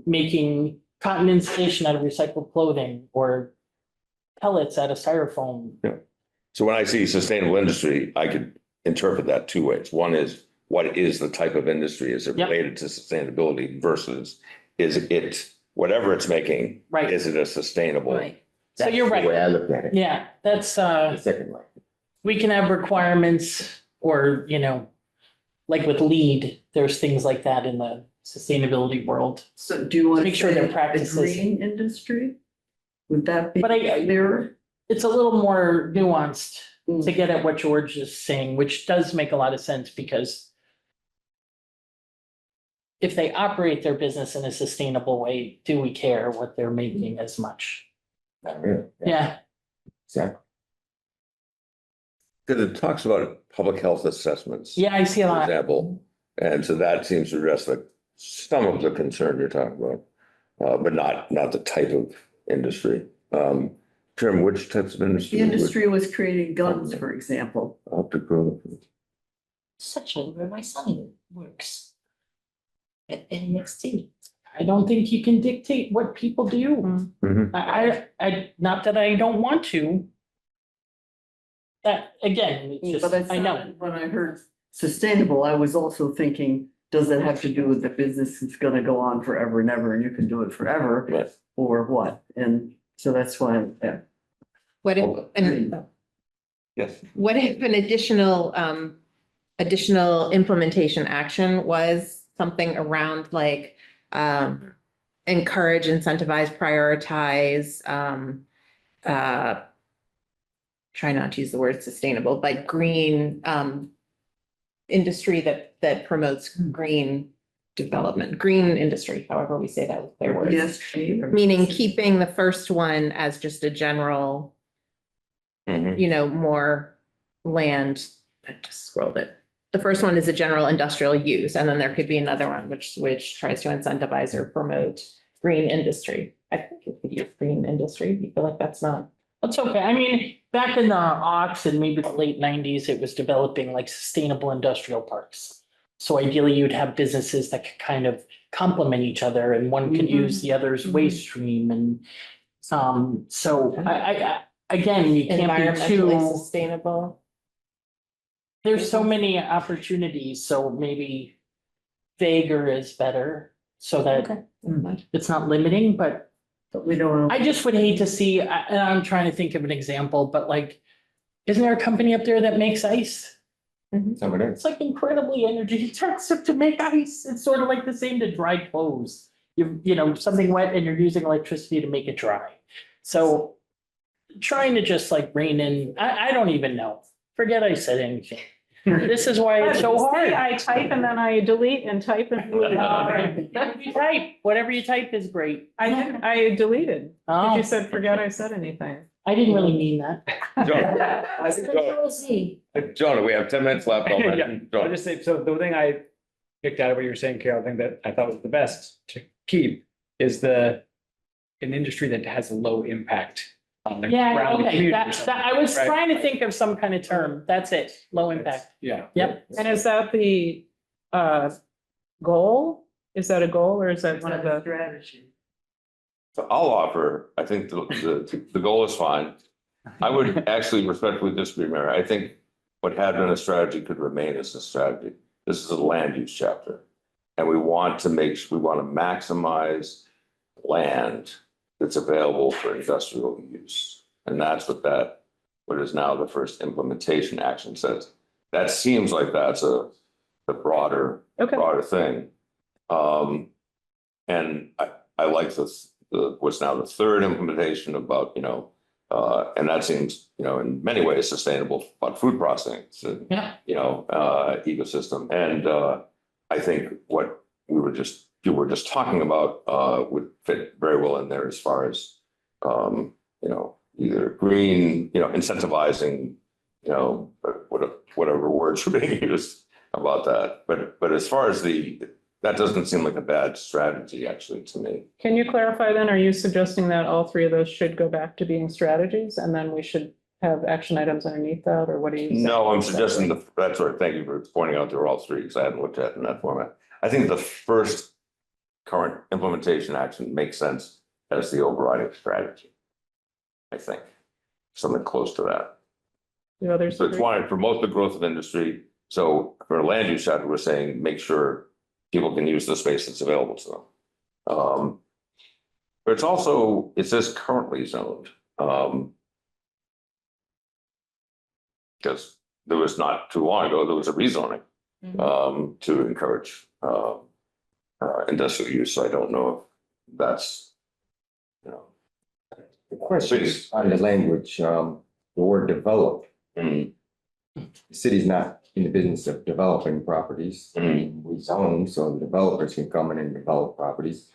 making cotton insulation out of recycled clothing, or pellets out of styrofoam. So when I see sustainable industry, I could interpret that 2 ways. One is, what is the type of industry? Is it Yep. related to sustainability versus is it, whatever it's making, Right. is it a sustainable? Right. So you're That's the way right. I look at it. Yeah, that's The second line. we can have requirements, or, like with LEED, there's things like that in the sustainability world. So do you want to Make sure say their a practices- green industry? Would that be But I- clearer? It's a little more nuanced Mm. to get at what George is saying, which does make a lot of sense, because if they operate their business in a sustainable way, do we care what they're making as much? Not really. Yeah, Exactly. Because it talks about public health assessments. yeah, I see a For lot. example, and so that seems to address some of the concern you're talking about, but not the type of industry. Chairman, which types of industry? The industry was creating guns, for example. Optical. Section where my son works. At NXT. I don't think you can dictate what people do. Mhm. Not that I don't want to. That, again, it's just, But that's I know. not, when I heard sustainable, I was also thinking, does it have to do with the business that's gonna go on forever and ever and you can do it forever? Right. Or what? And so that's why, yeah. What if, and Yes. what if an additional implementation action was something around like, encourage, incentivize, prioritize, try not to use the word sustainable, but green, industry that promotes green development, green industry, however we say that with their words. Yes. Meaning keeping the first one as just a general, Mhm. you know, more land, I just scrolled it. The first one is a general industrial use, and then there could be another one which tries to incentivize or promote green industry. I think it could use green industry. You feel like that's not, That's okay. I mean, back in the aughts and maybe the late nineties, it was developing like sustainable industrial parks. So ideally you'd have businesses that could kind of complement each other and one could use the other's waste stream and so again, you can't be environmentally too, sustainable. there's so many opportunities, so maybe vaguer is better so that it's not limiting, but But we don't. I just would hate to see, and I'm trying to think of an example, but like, isn't there a company up there that makes ice? Some of that. It's like incredibly energy intensive to make ice. It's sort of like the same to dry clothes. You know, something wet and you're using electricity to make it dry. So trying to just like rein in, I don't even know. Forget I said anything. This is why it's so hard. See, I type and then I delete and type and delete. You type, whatever you type is great. I deleted. Oh. You said, forget I said anything. I didn't really mean that. Control Z. John, we have 10 minutes left Yeah. already. I'll John. just say, so the thing I picked out of what you were saying, Carol, the thing that I thought was the best to keep is an industry that has a low impact on the Yeah, surrounding okay, community. I was Right. trying to think of some kind of term. That's it, low impact. Yeah. Yep. And is that the goal? Is that a goal or is that one of the? Strategy. So I'll offer, I think the goal is fine. I would actually respectfully disagree, Mayor. I think what had been a strategy could remain as a strategy. This is a land use chapter. And we want to maximize land that's available for industrial use. And that's what is now the first implementation action says. That seems like that's the broader thing. And I like what's now the third implementation about, and that seems, in many ways sustainable, about food processing, so, Yeah. ecosystem. And I think what you were just talking about would fit very well in there as far as, either green, incentivizing, whatever words are being used about that. But as far as that doesn't seem like a bad strategy, actually, to me. Can you clarify then, are you suggesting that all three of those should go back to being strategies and then we should have action items underneath that, or what are you saying? No, I'm suggesting that's right. Thank you for pointing out they're all three, because I hadn't looked at it in that format. I think the first current implementation action makes sense as the overriding strategy. I think something close to that. The others? So it's agree? wanted to promote the growth of industry. So for a land use chapter, we're saying make sure people can use the space that's available to them. But it says currently zoned. Because there was not too long ago, there was a rezoning to encourage industrial use. So I don't know if that's, The question is on the language, the word develop. Mm. The city's not in the business of developing properties. We zone, so the developers can come in and develop properties.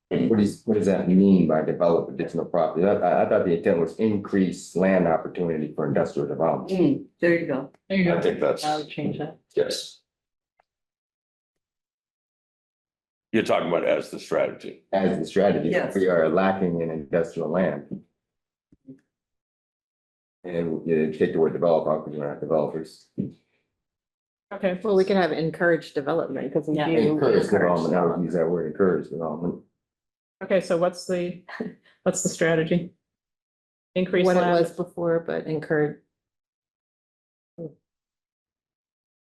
What does that mean by develop additional property? I thought the intent was increase land opportunity for industrial development. There you go. There you go. I think that's, I'll change that. yes. You're talking about as the strategy. As the strategy, Yes. we are lacking in industrial land. And take the word develop out because we're not developers. Okay, Well, we could have encourage development because we Yeah. do Encourage encourage development, I would development. use that word, encourage development. okay, so what's the strategy? Increase What it land, was before, but encourage.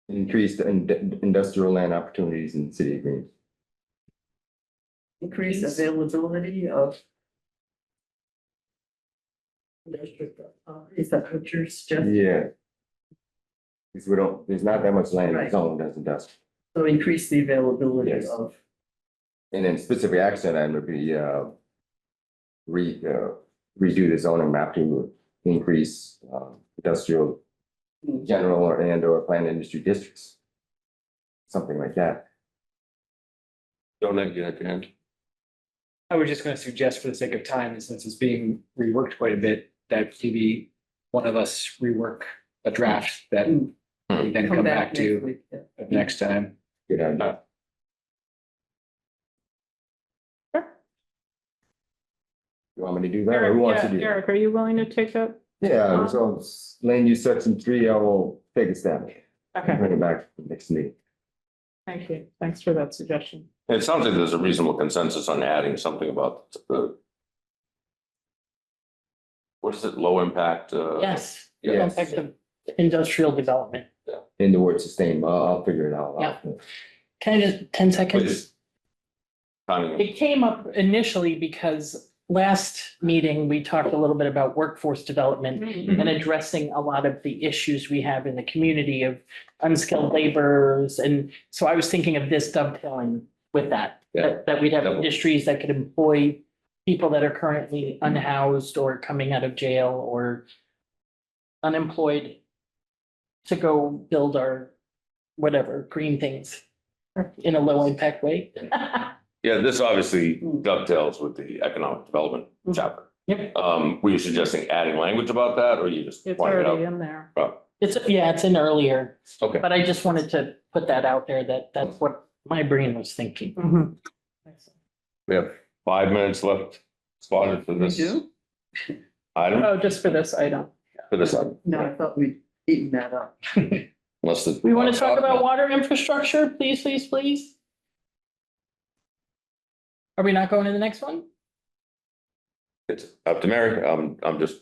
Increase the industrial land opportunities in the city of Greenfield. Increase availability of. Is that what you're suggesting? Yeah. Because we don't, there's not that much land Right. zoned as industrial. So increase the availability Yes. of. And then specific action item would be, redo the zoning map to increase, industrial, general or planned industry districts. Something like that. Don't let you at the end. I was just gonna suggest for the sake of time, and since it's being reworked quite a bit, that maybe one of us rework a draft that we then come back next to week, yeah. next time. Good idea. You want me to do that or who wants to yeah, do that? Eric, are you willing to take that? Yeah, so land use section 3, I will take a stab at it. Okay, Bring it back to the next meeting. thank you. Thanks for that suggestion. It sounds like there's a reasonable consensus on adding something about the. What is it, low impact? Yes. Yes. Effective industrial development. In the word sustainable, I'll figure it out. Yeah. Can I just, 10 seconds? Please. Timing. It came up initially because last meeting, we talked a little bit about workforce development and addressing a lot of the issues we have in the community of unskilled laborers. And so I was thinking of this dovetailing with that, that we'd have Definitely. industries that could employ people that are currently unhoused or coming out of jail or unemployed to go build our whatever, green things in a low impact way. Yeah, this obviously dovetails with the economic development chapter. Yep. Were you suggesting adding language about that or you just It's pointed it already out? in there. Oh, It's in earlier, okay. but I just wanted to put that out there that that's what my brain was thinking. Mhm. We have 5 minutes left spotted for We this do? item, Oh, just for this item. for this item. No, I thought we'd eaten that up. Unless the. We want to talk about water infrastructure, please, please, please. Are we not going to the next one? It's up to Mary. I'm just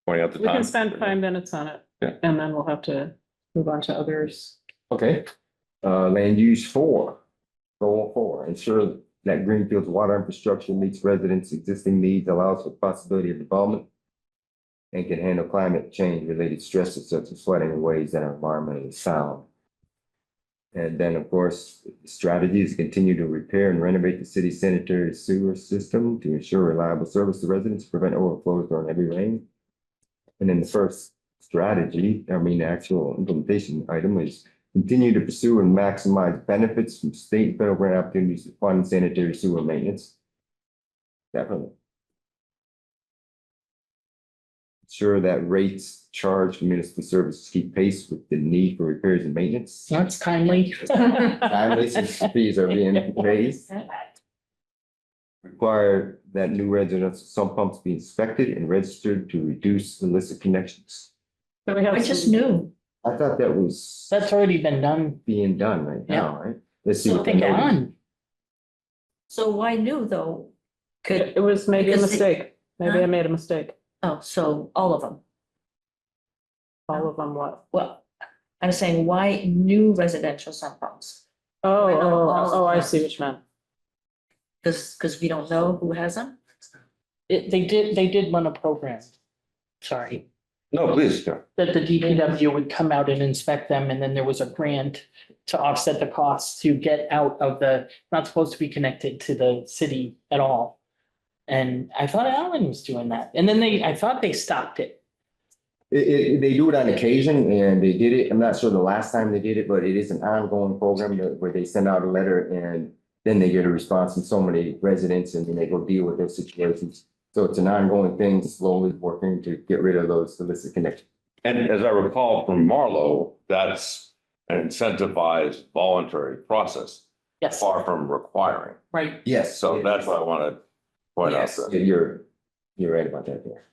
pointing out the We time. can spend 5 minutes on it. Yeah. And then we'll have to move on to others. Okay. Land use 4, goal 4, ensure that Greenfield's water infrastructure meets residents' existing needs, allows for possibility of development, and can handle climate change related stresses such as flooding in ways that are environmentally sound. And then, of course, the strategy is continue to repair and renovate the city sanitary sewer system to ensure reliable service to residents, prevent overflows during heavy rain. And then the first strategy, the actual implementation item is continue to pursue and maximize benefits from state and federal grant opportunities to fund sanitary sewer maintenance. Definitely. Ensure that rates charged for municipal services keep pace with the need for repairs and maintenance. That's timely. Timely since fees are being raised. Require that new residential sump pumps be inspected and registered to reduce illicit connections. So we have I just some- knew. I thought that was That's already been done. being done right now, right? Let's see. So what the think notice- on. So why new though? Could, It was maybe a Because they- mistake. Maybe I made a mistake. oh, so all of them. All of them what? Well, I'm saying why new residential sump pumps? Oh, Why not all of oh, I them? see what you meant. Because we don't know who has them? They did run a program. Sorry, No, please, yeah. that the DPW would come out and inspect them, and then there was a grant to offset the costs to get out of the, not supposed to be connected to the city at all. And I thought Alan was doing that, and then I thought they stopped it. They do it on occasion and they did it. I'm not sure the last time they did it, but it is an ongoing program where they send out a letter and then they get a response from so many residents and then they go deal with those situations. So it's an ongoing thing, slowly working to get rid of those illicit connections. And as I recall from Marlowe, that's an incentivized voluntary process, Yes, far from requiring. right. Yes. So that's what I want to point out. Yes. that. You're right about that there.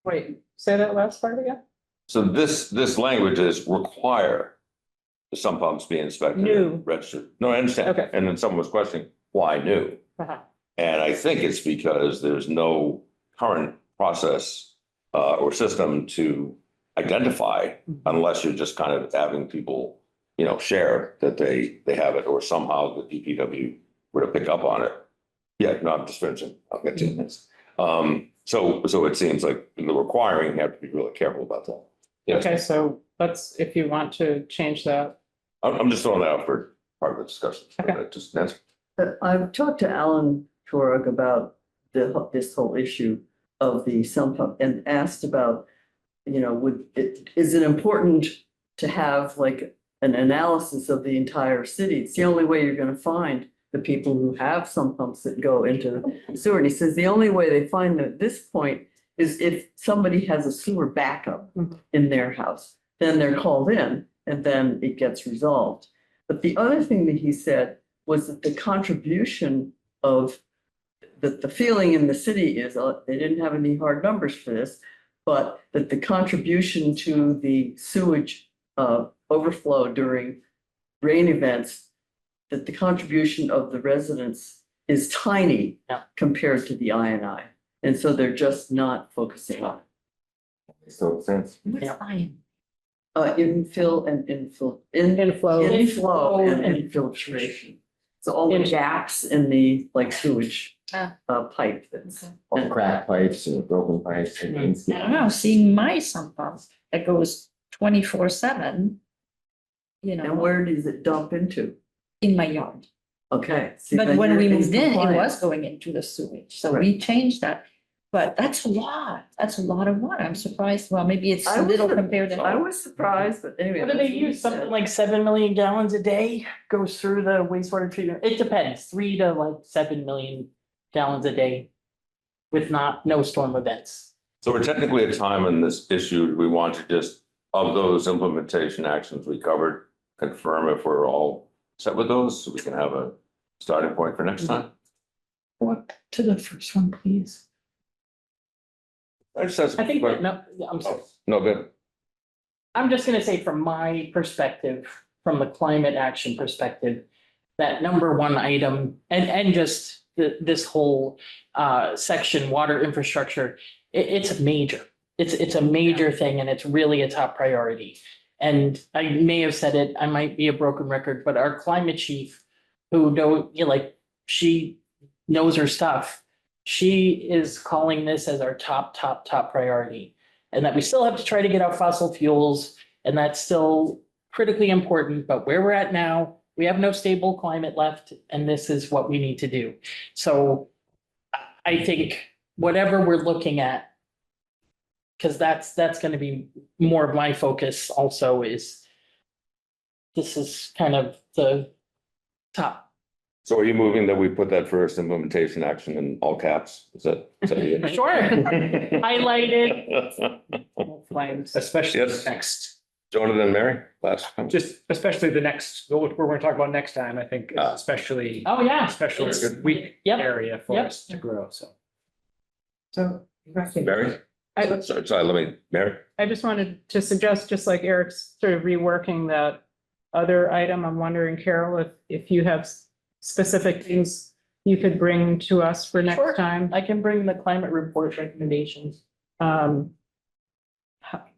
Wait, say that last part again? So this language is require the sump pumps be inspected New. and registered. No, I understand. Okay. And then someone was questioning, why new? Uh-huh. And I think it's because there's no current process or system to identify unless you're just kind of having people, share that they have it, or somehow the DPW were to pick up on it. Yeah, no, I'm just finishing. I'll get to this. So it seems like the requiring, you have to be really careful about that. Yes. Okay, so let's, if you want to change that. I'm just throwing that out for part of the discussion. Okay. Just Nancy. I've talked to Alan Turok about this whole issue of the sump pump and asked about, is it important to have like an analysis of the entire city? It's the only way you're gonna find the people who have sump pumps that go into the sewer. And he says the only way they find them at this point is if somebody has a sewer backup in their house, then they're called in and then it gets resolved. But the other thing that he said was that the contribution of the feeling in the city is, they didn't have any hard numbers for this, but that the contribution to the sewage overflow during rain events, that the contribution of the residents is tiny compared to the INI. And so they're just not focusing on So sense. What's iron? infill and inflow and infiltration. So all the gaps in the sewage pipe that's. All crack pipes and broken pipes and things. I don't know, seeing my sump pump that goes 24/7. And where does it dump into? In my yard. Okay. see, But then when you're we in moved in, it compliance. was going into the sewage, so we changed that. But that's a lot of water. I'm surprised. Well, maybe it's I was little sur- compared to. I was surprised, but anyway. What do they use? Something like 7 million gallons a day goes through the wastewater treatment. It depends, 3 to like 7 million gallons a day. With no storm events. So we're technically at time in this issue. We want to just, of those implementation actions we covered, confirm if we're all set with those, so we can have a starting point for next time. What to the first one, please? I just have. I think, no, I'm sorry. No, good. I'm just gonna say from my perspective, from the climate action perspective, that number one item and just this whole section, water infrastructure, it's major. It's a major thing and it's really a top priority. And I may have said it, I might be a broken record, but our climate chief, who she knows her stuff. She is calling this as our top priority. And that we still have to try to get out fossil fuels, and that's still critically important, but where we're at now, we have no stable climate left, and this is what we need to do. So I think whatever we're looking at, because that's gonna be more of my focus also, is this is kind of the top. So are you moving that we put that first implementation action in all caps? Is that it? Sure. Highlighted. Flames. Especially Yes. next, Jonathan and Mary, last comment. just especially the next, what we're gonna talk about next time, I think, Ah. especially. Oh, yeah. Especially It's- a weak Yep. area for Yep. us to grow, so. So. Mary? I, Sorry, Mary? I just wanted to suggest, just like Eric's sort of reworking that other item, I'm wondering, Carol, if you have specific things you could bring to us for Sure. next time. I can bring the climate report recommendations.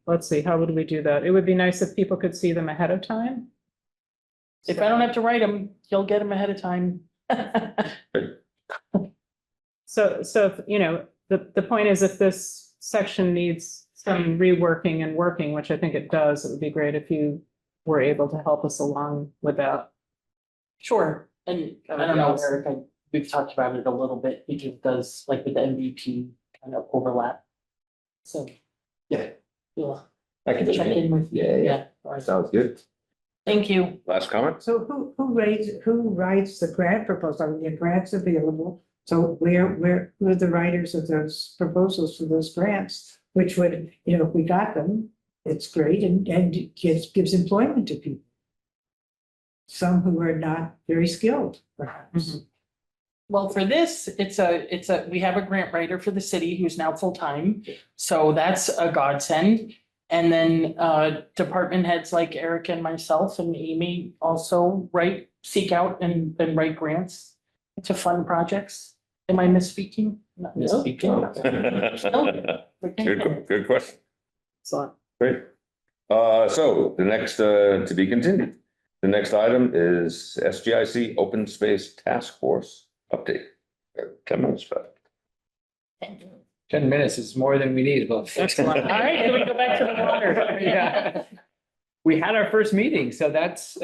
Let's see, how would we do that? It would be nice if people could see them ahead of time. If I don't have to write them, you'll get them ahead of time. So, the point is, if this section needs some reworking and working, which I think it does, it would be great if you were able to help us along with that. Sure, and I don't know, Eric, we've talked about it a little bit, because it does, like with the MVP kind of overlap. So. Yeah. Yeah, I can check in with you. Yeah. All right. Sounds good. Thank you. Last comment? So who writes the grant proposal? I mean, the grants available. So who are the writers of those proposals for those grants? Which would, if we got them, it's great and gives employment to people. Some who are not very skilled, perhaps. Well, for this, we have a grant writer for the city who's now full-time, so that's a godsend. And then department heads like Eric and myself and Amy also seek out and write grants. It's a fun projects. Am I misspeaking? Not misspeaking. Good question. So Great. So the next, to be continued. The next item is SGIC Open Space Task Force update. 10 minutes back. 10 minutes is more than we need, but. Excellent. All right, here we go back to the water. Yeah. We had our first meeting, so that's,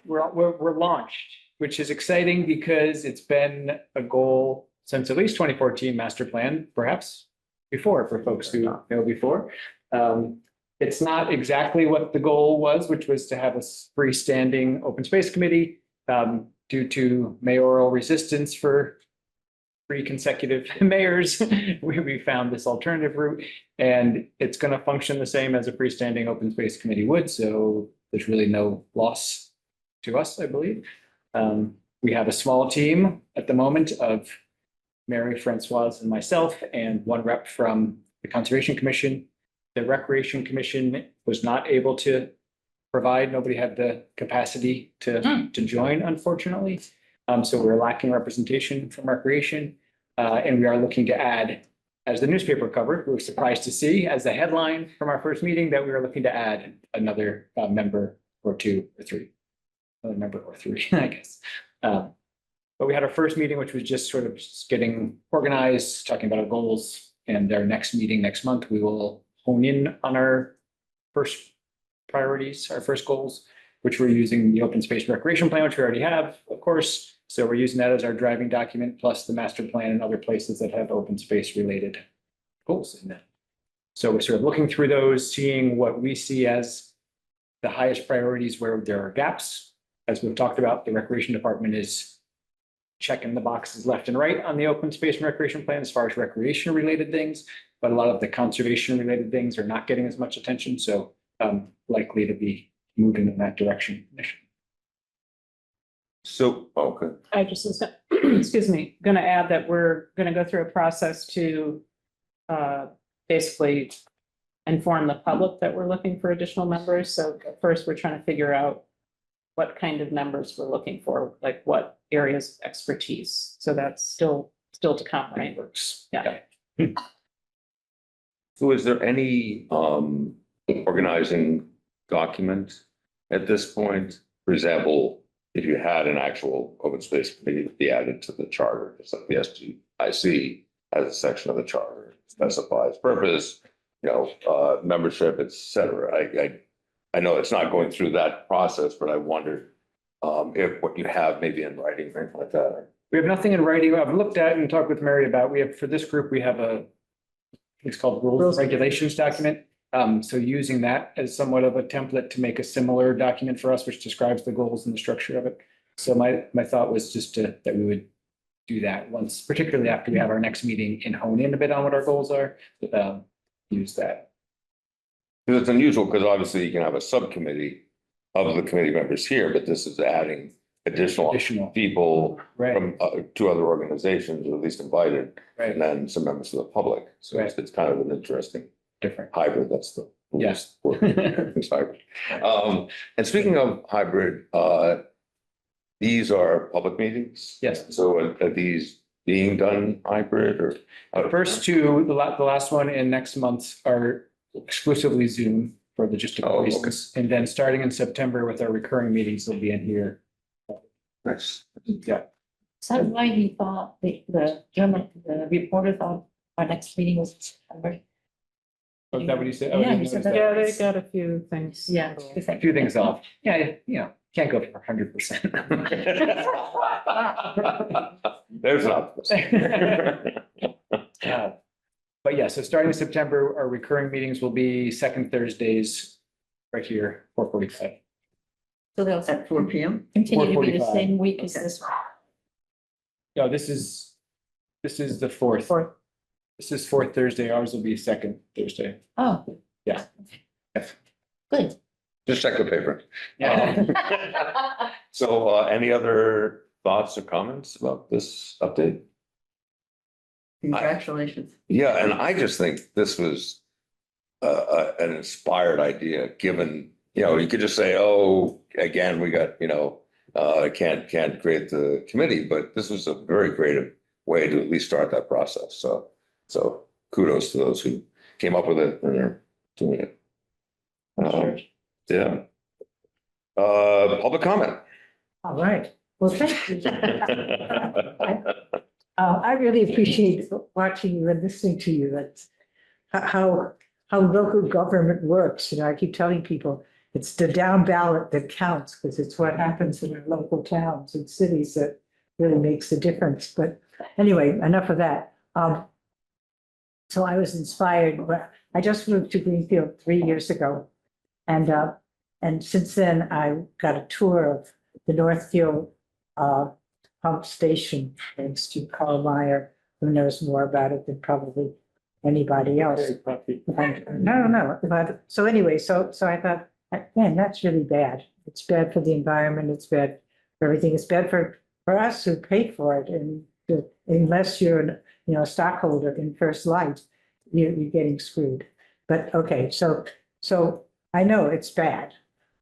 we're launched, which is exciting because it's been a goal since at least 2014 master plan, perhaps before, for folks who know before. It's not exactly what the goal was, which was to have a freestanding open space committee. Due to mayoral resistance for 3 consecutive mayors, we found this alternative route, and it's going to function the same as a freestanding open space committee would. So there's really no loss to us, I believe. We have a small team at the moment of Mary, Francoise, and myself, and 1 rep from the Conservation Commission. The Recreation Commission was not able to provide, nobody had the capacity to join, unfortunately. So we're lacking representation from Recreation. And we are looking to add, as the newspaper covered, we were surprised to see as the headline from our first meeting that we were looking to add another member or 2 or 3. Another member or 3, I guess. But we had our first meeting, which was just sort of just getting organized, talking about our goals. And our next meeting next month, we will hone in on our first priorities, our first goals, which we're using the open space recreation plan, which we already have, of course. So we're using that as our driving document, plus the master plan and other places that have open space related goals in them. So we're sort of looking through those, seeing what we see as the highest priorities where there are gaps. As we've talked about, the recreation department is checking the boxes left and right on the open space and recreation plan as far as recreation related things, but a lot of the conservation related things are not getting as much attention. So likely to be moving in that direction initially. So, okay. I just was, excuse me, going to add that we're going to go through a process to basically inform the public that we're looking for additional members. So first, we're trying to figure out what kind of members we're looking for, like what areas of expertise. So that's still to come, right? Yeah. So is there any organizing document at this point? For example, if you had an actual open space committee to be added to the charter, it's like the SGIC has a section of the charter, specifies purpose, membership, et cetera. I know it's not going through that process, but I wondered if what you have maybe in writing, or anything like that. We have nothing in writing. I've looked at and talked with Mary about, for this group, we have it's called rules and regulations document. So using that as somewhat of a template to make a similar document for us, which describes the goals and the structure of it. So my thought was just that we would do that once, particularly after we have our next meeting, and hone in a bit on what our goals are, use that. Because it's unusual, because obviously you can have a subcommittee of the committee members here, but this is adding additional people Right. from 2 other organizations, or at least invited, Right. and then some members of the public. So it's kind of an interesting Different. hybrid. That's the Yes. word. It's hybrid. And speaking of hybrid, these are public meetings. Yes. So are these being done hybrid, or? The first 2, the last one and next month are exclusively Zoom for logistical Oh, okay. reasons. And then starting in September with our recurring meetings, they'll be in here. Nice. Yeah. Is that why he thought the reporter thought our next meeting was in September? Was that what you said? Yeah, you said that. Yeah, they got a few things. Yeah. A few things off. Yeah, can't go for 100%. There's not. But yeah, so starting in September, our recurring meetings will be second Thursdays right here, 4:45. So they'll At 4 p.m. continue to be the 4:45. same week as this one. No, this is the 4th. Fourth. This is 4th Thursday. Ours will be second Thursday. Oh. Yeah. Good. Just check the paper. Yeah. So any other thoughts or comments about this update? Congratulations. Yeah, and I just think this was an inspired idea, given, you could just say, oh, again, we got, can't create the committee, but this was a very creative way to at least start that process. So kudos to those who came up with it and are doing it. Yeah. Public comment. All right, well, thank you. I really appreciate watching you and listening to you. That's how local government works. I keep telling people it's the down ballot that counts because it's what happens in our local towns and cities that really makes the difference. But anyway, enough of that. So I was inspired. I just moved to Greenfield 3 years ago, and since then I got a tour of the Northfield pump station, thanks to Carl Meyer, who knows more about it than probably anybody else. No, but so anyway, so I thought, man, that's really bad. It's bad for the environment. It's bad for everything. It's bad for us who paid for it. And unless you're, a stockholder in First Light, you're getting screwed. But okay, so I know it's bad,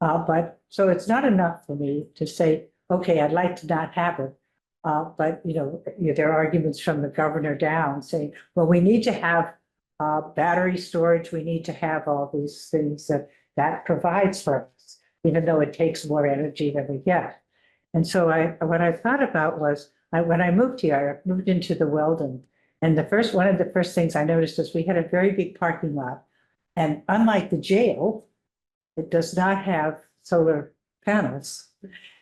but so it's not enough for me to say, okay, I'd like to not have it. But there are arguments from the governor down saying, well, we need to have battery storage. We need to have all these things that provides for us, even though it takes more energy than we get. And so what I thought about was when I moved here, I moved into the Weldon. And one of the first things I noticed is we had a very big parking lot. And unlike the jail, it does not have solar panels.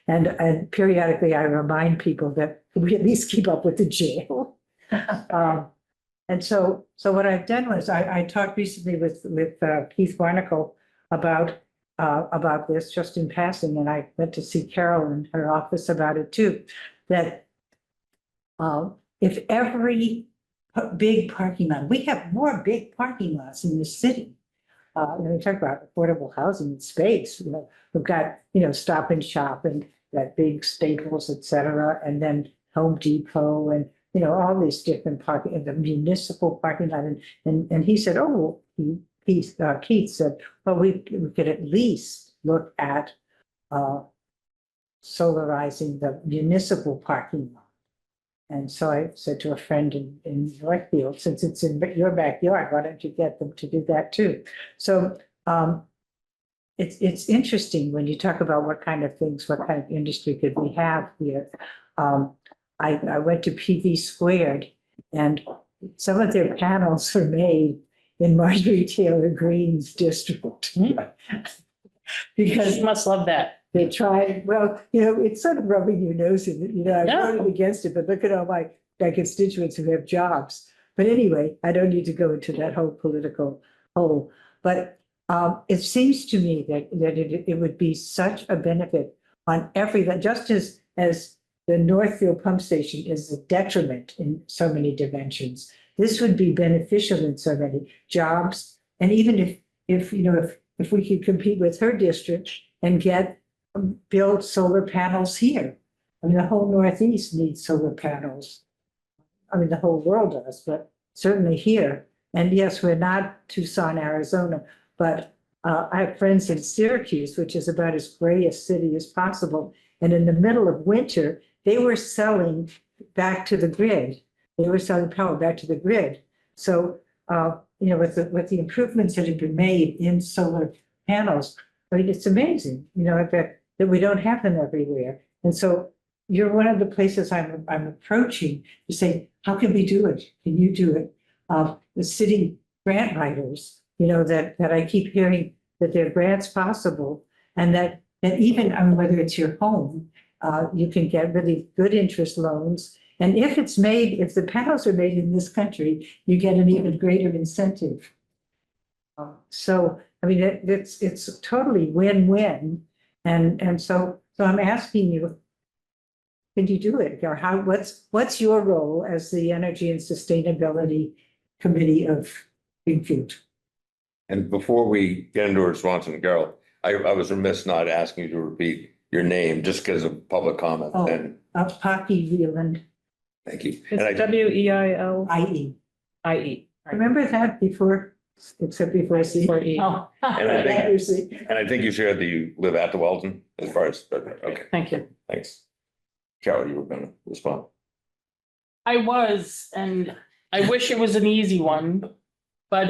And periodically I remind people that we at least keep up with the jail. And so what I've done was I talked recently with Keith Barnacle about this just in passing, and I went to see Carol in her office about it too, that if every big parking lot, we have more big parking lots in the city. When we talk about affordable housing and space, we've got, Stop and Shop and that big Staples, et cetera, and then Home Depot and, all these different parking, and the municipal parking lot. And he said, Keith said, well, we could at least look at solarizing the municipal parking lot. And so I said to a friend in Northfield, since it's in your backyard, why don't you get them to do that too? So it's interesting when you talk about what kind of industry could we have here. I went to PV Squared, and some of their panels are made in Marjorie Taylor Greene's district. Because You must love that. they try, well, it's sort of rubbing your nose in it, I Yeah. voted against it, but look at all my constituents who have jobs. But anyway, I don't need to go into that whole political hole. But it seems to me that it would be such a benefit on everything, just as the Northfield pump station is a detriment in so many dimensions. This would be beneficial in so many jobs. And even if we could compete with her district and build solar panels here. I mean, the whole Northeast needs solar panels. I mean, the whole world does, but certainly here. And yes, we're not Tucson, Arizona, but I have friends in Syracuse, which is about as gray a city as possible. And in the middle of winter, they were selling back to the grid. They were selling power back to the grid. So, with the improvements that have been made in solar panels, I mean, it's amazing, that we don't have them everywhere. And so you're one of the places I'm approaching to say, how can we do it? Can you do it? The city grant writers, that I keep hearing that there are grants possible, and that even, whether it's your home, you can get really good interest loans. And if the panels are made in this country, you get an even greater incentive. So, I mean, it's totally win-win. And so I'm asking you, can you do it? Or what's your role as the Energy and Sustainability Committee of Greenfield? And before we get into a response from Carol, I was remiss not asking you to repeat your name, just because of public comment, Oh. and Pocky Wieland, thank you. And It's I, WEILIE. IE. Remember that before, except before C. Before E. Oh. and I think, You see. and I think you shared that you live at the Weldon as far as, okay, Thank you. thanks. Carol, you were gonna respond. I was, and I wish it was an easy one, but,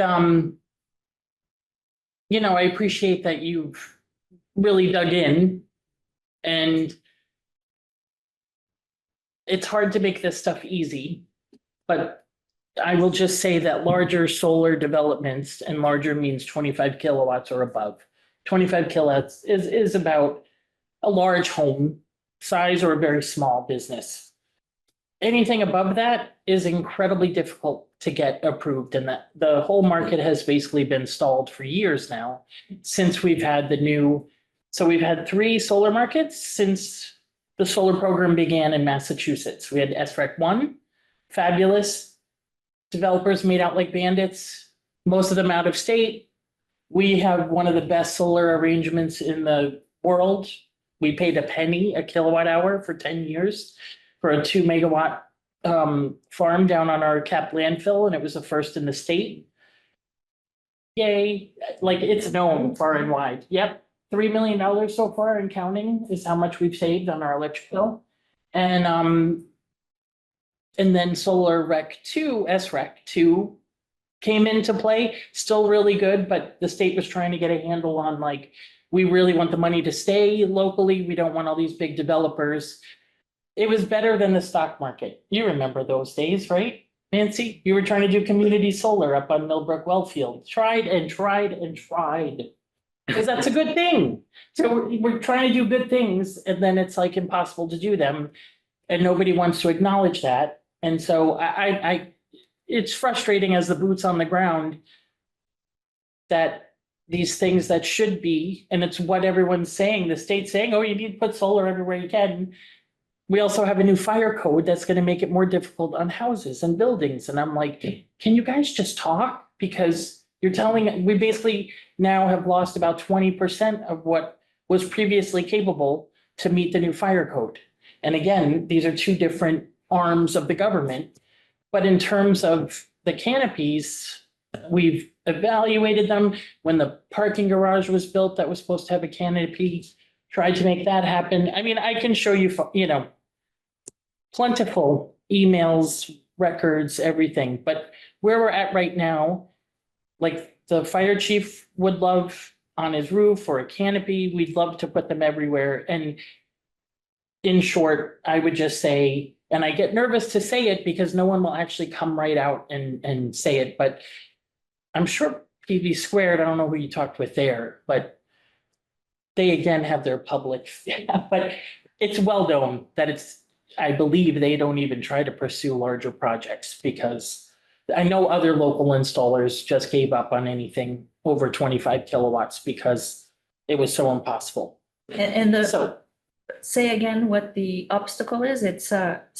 you know, I appreciate that you've really dug in and it's hard to make this stuff easy, but I will just say that larger solar developments, and larger means 25 kilowatts or above. 25 kilowatts is about a large home size or a very small business. Anything above that is incredibly difficult to get approved, and that the whole market has basically been stalled for years now since we've had the new. So we've had 3 solar markets since the solar program began in Massachusetts. We had SREC 1, fabulous. Developers made out like bandits, most of them out of state. We have one of the best solar arrangements in the world. We paid a penny a kilowatt hour for 10 years for a 2 megawatt farm down on our capped landfill, and it was the first in the state. Yay, like it's known far and wide. Yep, $3 million so far and counting is how much we've saved on our electric bill. And then Solar Rec 2, SREC 2 came into play, still really good, but the state was trying to get a handle on like, we really want the money to stay locally. We don't want all these big developers. It was better than the stock market. You remember those days, right? Nancy, you were trying to do community solar up on Millbrook Wellfield. Tried and tried and tried. Because that's a good thing. So we're trying to do good things and then it's like impossible to do them. And nobody wants to acknowledge that. And so it's frustrating as the boots on the ground that these things that should be, and it's what everyone's saying, the state's saying, oh, you need to put solar everywhere you can. We also have a new fire code that's going to make it more difficult on houses and buildings. And I'm like, can you guys just talk? Because you're telling, we basically now have lost about 20% of what was previously capable to meet the new fire code. And again, these are 2 different arms of the government. But in terms of the canopies, we've evaluated them. When the parking garage was built, that was supposed to have a canopy, tried to make that happen. I mean, I can show you, you know, plentiful emails, records, everything. But where we're at right now, like the fire chief would love on his roof or a canopy, we'd love to put them everywhere. And in short, I would just say, and I get nervous to say it because no one will actually come right out and say it, but I'm sure PV Squared, I don't know who you talked with there, but they again have their public, but it's well known that it's, I believe they don't even try to pursue larger projects because I know other local installers just gave up on anything over 25 kilowatts because it was so impossible. And the, So say again what the obstacle is, it's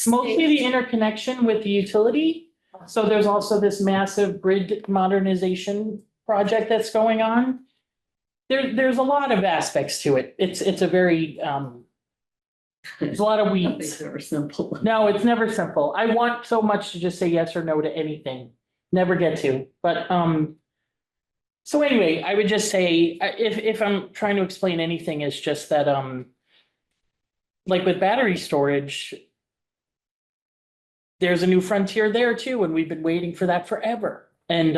mostly the interconnection with the utility. So there's also this massive grid modernization project that's going on. There's a lot of aspects to it. It's a very, there's a lot of Nothing's weeds. ever simple. No, it's never simple. I want so much to just say yes or no to anything. Never get to, but, so anyway, I would just say, if I'm trying to explain anything, it's just that, like with battery storage, there's a new frontier there too, and we've been waiting for that forever. And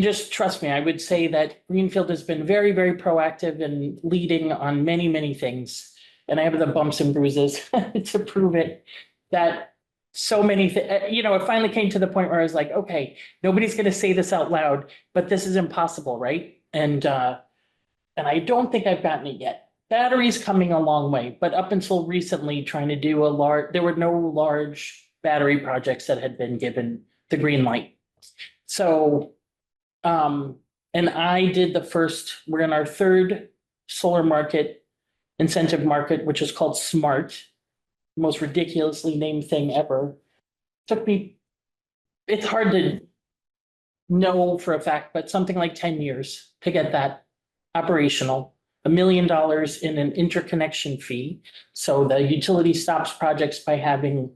just trust me, I would say that Greenfield has been very, very proactive and leading on many, many things. And I have the bumps and bruises to prove it, that so many, you know, it finally came to the point where I was like, okay, nobody's going to say this out loud, but this is impossible, right? And I don't think I've gotten it yet. Batteries coming a long way, but up until recently trying to do there were no large battery projects that had been given the green light. So, and I did we're in our 3rd solar market, incentive market, which is called SMART, most ridiculously named thing ever. It's hard to know for a fact, but something like 10 years to get that operational. $1 million in an interconnection fee. So the utility stops projects by having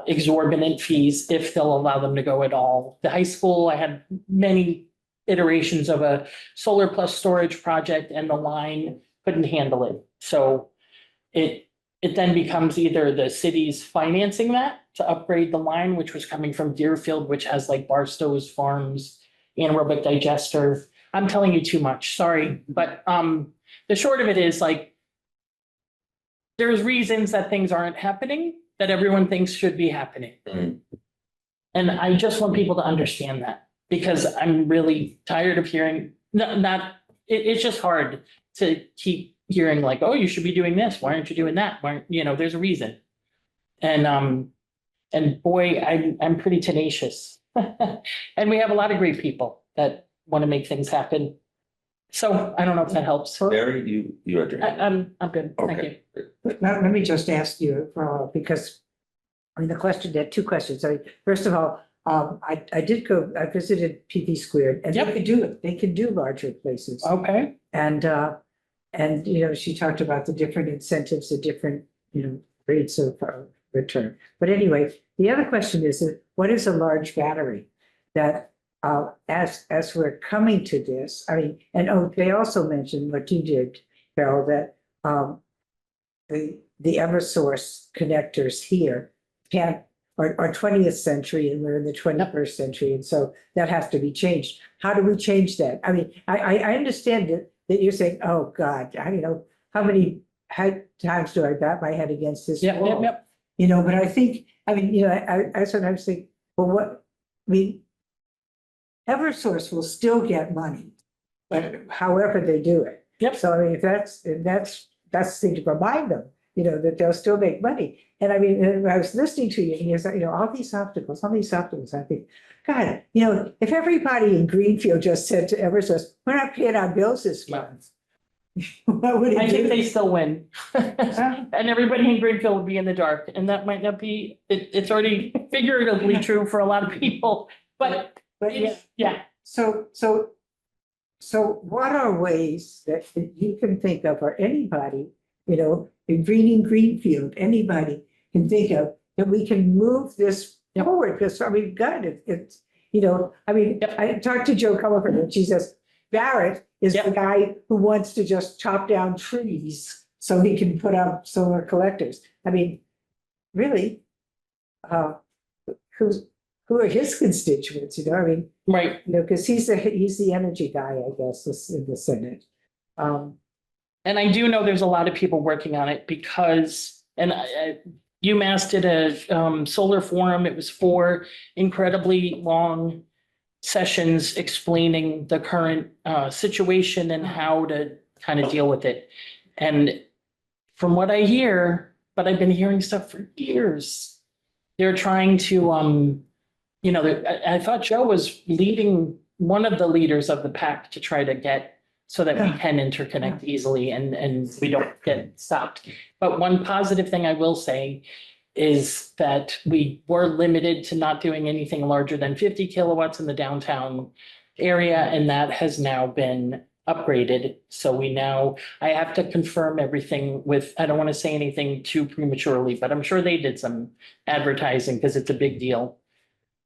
exorbitant fees if they'll allow them to go at all. The high school, I had many iterations of a solar plus storage project and the line couldn't handle it. So it then becomes either the city's financing that to upgrade the line, which was coming from Deerfield, which has like Barstow's Farms, anaerobic digester. I'm telling you too much, sorry, but the short of it is like there's reasons that things aren't happening that everyone thinks should be happening. Mm. And I just want people to understand that because I'm really tired of hearing, it's just hard to keep hearing like, oh, you should be doing this. Why aren't you doing that? Why, there's a reason. And boy, I'm pretty tenacious. And we have a lot of great people that want to make things happen. So I don't know if that helps. Mary, you had your hand. I'm good. Thank you. Okay. Let me just ask you, because, I mean, there are two questions. I mean, first of all, I visited PV Squared and they Yep. could do it. They can do larger places. Okay. And, she talked about the different incentives, the different, rates of return. But anyway, the other question is, what is a large battery? That, as we're coming to this, I mean, and they also mentioned what you did, Carol, that, the Eversource connectors here are 20th century and we're in the 21st century. And so that has to be changed. How do we change that? I mean, I understand that you're saying, oh God, how many times do I bat my head against this wall? Yep. But I think, I sometimes think, well, Eversource will still get money, but however they do it. Yep. So I mean, if that's the thing to remind them, that they'll still make money. And I mean, and I was listening to you and you said, all these obstacles, I think, God, if everybody in Greenfield just said to Eversource, we're not paying our bills this month. What would I it think do? they still win. And everybody in Greenfield would be in the dark and that might not be, it's already figuratively true for a lot of people, but But yeah, yeah. so what are ways that you can think of, or anybody, in Greenfield, anybody can think of, that we can move this forward? Because I mean, God, it's, I talked to Joe Comerford and she says, Barrett is the guy who wants to just chop down trees so he can put up solar collectors. I mean, really, who are his constituents, I mean, Right. because he's the energy guy, I guess, in the Senate. And I do know there's a lot of people working on it because, UMass did a solar forum. It was 4 incredibly long sessions explaining the current situation and how to kind of deal with it. And from what I hear, but I've been hearing stuff for years, they're trying to, I thought Joe was leading, one of the leaders of the pack to try to get so that we can interconnect easily and we don't get stopped. But one positive thing I will say is that we were limited to not doing anything larger than 50 kilowatts in the downtown area, and that has now been upgraded. So I have to confirm everything with, I don't want to say anything too prematurely, but I'm sure they did some advertising because it's a big deal.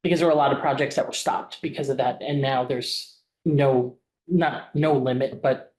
Because there were a lot of projects that were stopped because of that, and now there's no limit, but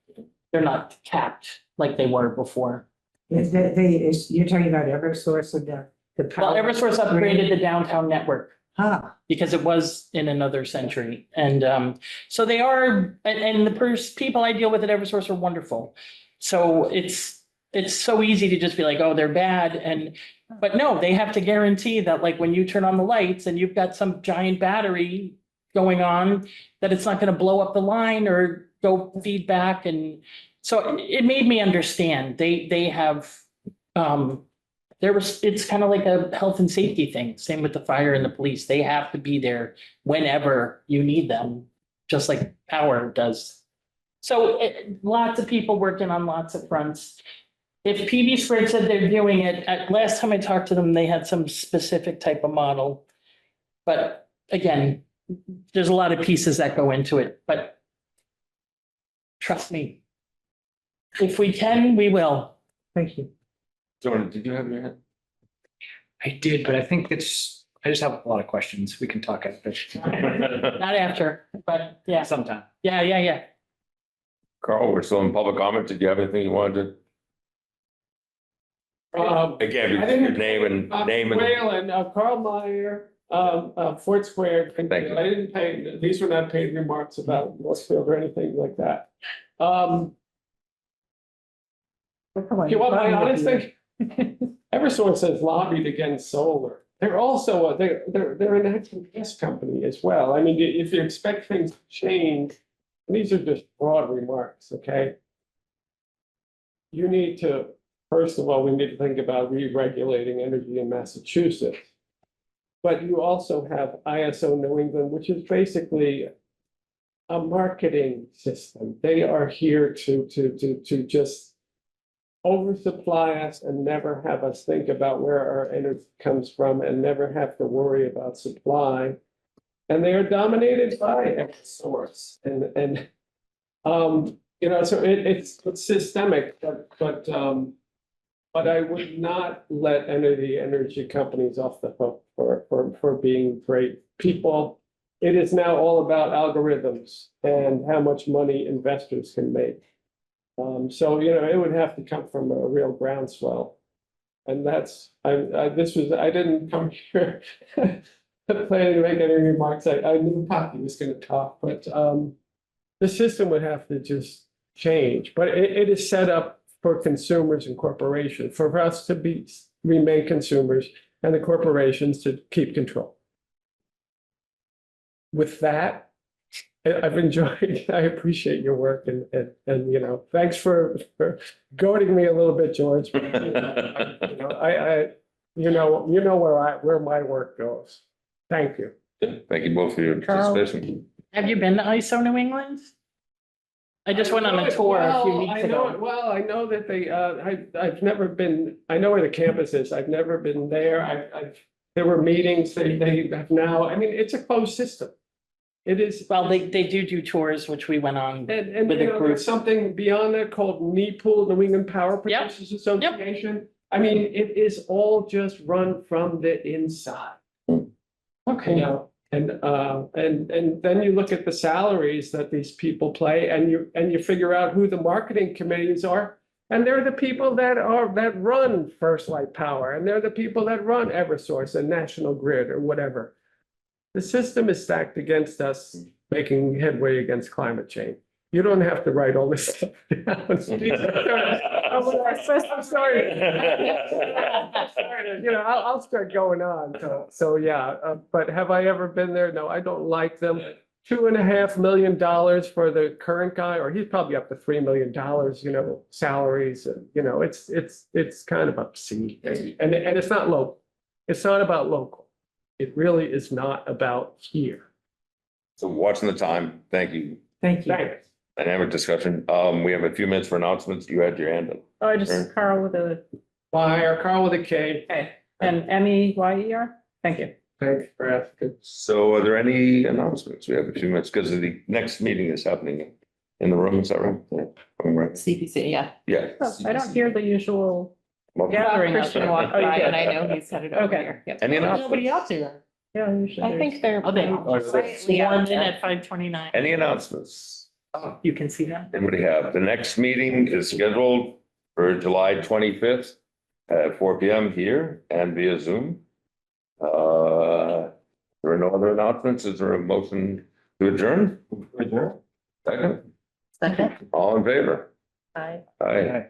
they're not capped like they were before. You're talking about Eversource and the Well, power. Eversource upgraded the downtown network Ah, because it was in another century. And so they are, and the people I deal with at Eversource are wonderful. So it's so easy to just be like, oh, they're bad. But no, they have to guarantee that like when you turn on the lights and you've got some giant battery going on, that it's not going to blow up the line or go feedback. And so it made me understand they have, it's kind of like a health and safety thing. Same with the fire and the police. They have to be there whenever you need them, just like power does. So lots of people working on lots of fronts. If PV Squared said they're doing it, last time I talked to them, they had some specific type of model. But again, there's a lot of pieces that go into it, but trust me, If we can, we will. Thank you. Jordan, did you have your hand? I did, but I think I just have a lot of questions. We can talk after. Not after, but yeah, Sometime. yeah. Carl, we're still in public comment. Did you have anything you wanted to? Again, I your didn't- name and. Whalen, Carl Meyer, Fort Square. Thank you. I didn't pay, these were not paid remarks about Northfield or anything like that. You want my honest thing? Eversource has lobbied against solar. They're also, they're a natural gas company as well. I mean, if you expect things to change, these are just broad remarks, okay? You need to, first of all, we need to think about re-regulating energy in Massachusetts. But you also have ISO New England, which is basically a marketing system. They are here to just oversupply us and never have us think about where our energy comes from and never have to worry about supply. And they are dominated by Eversource and so it's systemic, but I would not let any of the energy companies off the hook for being great people. It is now all about algorithms and how much money investors can make. So, it would have to come from a real groundswell. And that's, I didn't come here planning to make any remarks. I knew Poppy was gonna talk, but, the system would have to just change, but it is set up for consumers and corporations, for us to remain consumers and the corporations to keep control. With that, I've enjoyed, I appreciate your work and thanks for goading me a little bit, George. But, where my work goes. Thank you. Thank you both for your Carl? participation. Have you been to ISO New England? I just went on a tour a few weeks ago. Well, I know that they, I've never been, I know where the campus is. I've never been there. There were meetings, they have now, I mean, it's a closed system. It is. Well, they do tours, which we went on. And with a group. there's something beyond that called NEPOOL, New England Power Producers Association. I mean, it is all just run from the inside. Okay. And then you look at the salaries that these people pay and you figure out who the marketing committees are. And they're the people that run First Light Power, and they're the people that run Eversource and National Grid or whatever. The system is stacked against us making headway against climate change. You don't have to write all this stuff down. I'm sorry. I'll start going on. So yeah, but have I ever been there? No, I don't like them. $2.5 million for the current guy, or he's probably up to $3 million, salaries. It's kind of obscene. And it's not local. It's not about local. It really is not about here. So watching the time, thank you. Thank you. Thanks. Dynamic discussion. We have a few minutes for announcements. You had your hand up. Oh, I just, Carl with a, Carl with a K. okay, and MEYER, thank you. Thanks for asking. So are there any announcements? We have a few minutes because the next meeting is happening in the room. Is that right? Yeah. I'm right. CPC, yeah. Yeah. Oh, I don't hear the usual, Welcome. Gathering out Christian there. walked Oh, you by did. and I know he's headed over Okay. here. Yep. Any announcements? Nobody else here. yeah, usually. I think they're. Oh, they slightly out sworn in there. at 5:29. Any announcements? Oh, you can see that. Anybody have? The next meeting is scheduled for July 25th at 4 PM here and via Zoom. There are no other announcements. Is there a motion to adjourn? Second, Second. all in favor? Aye. Aye.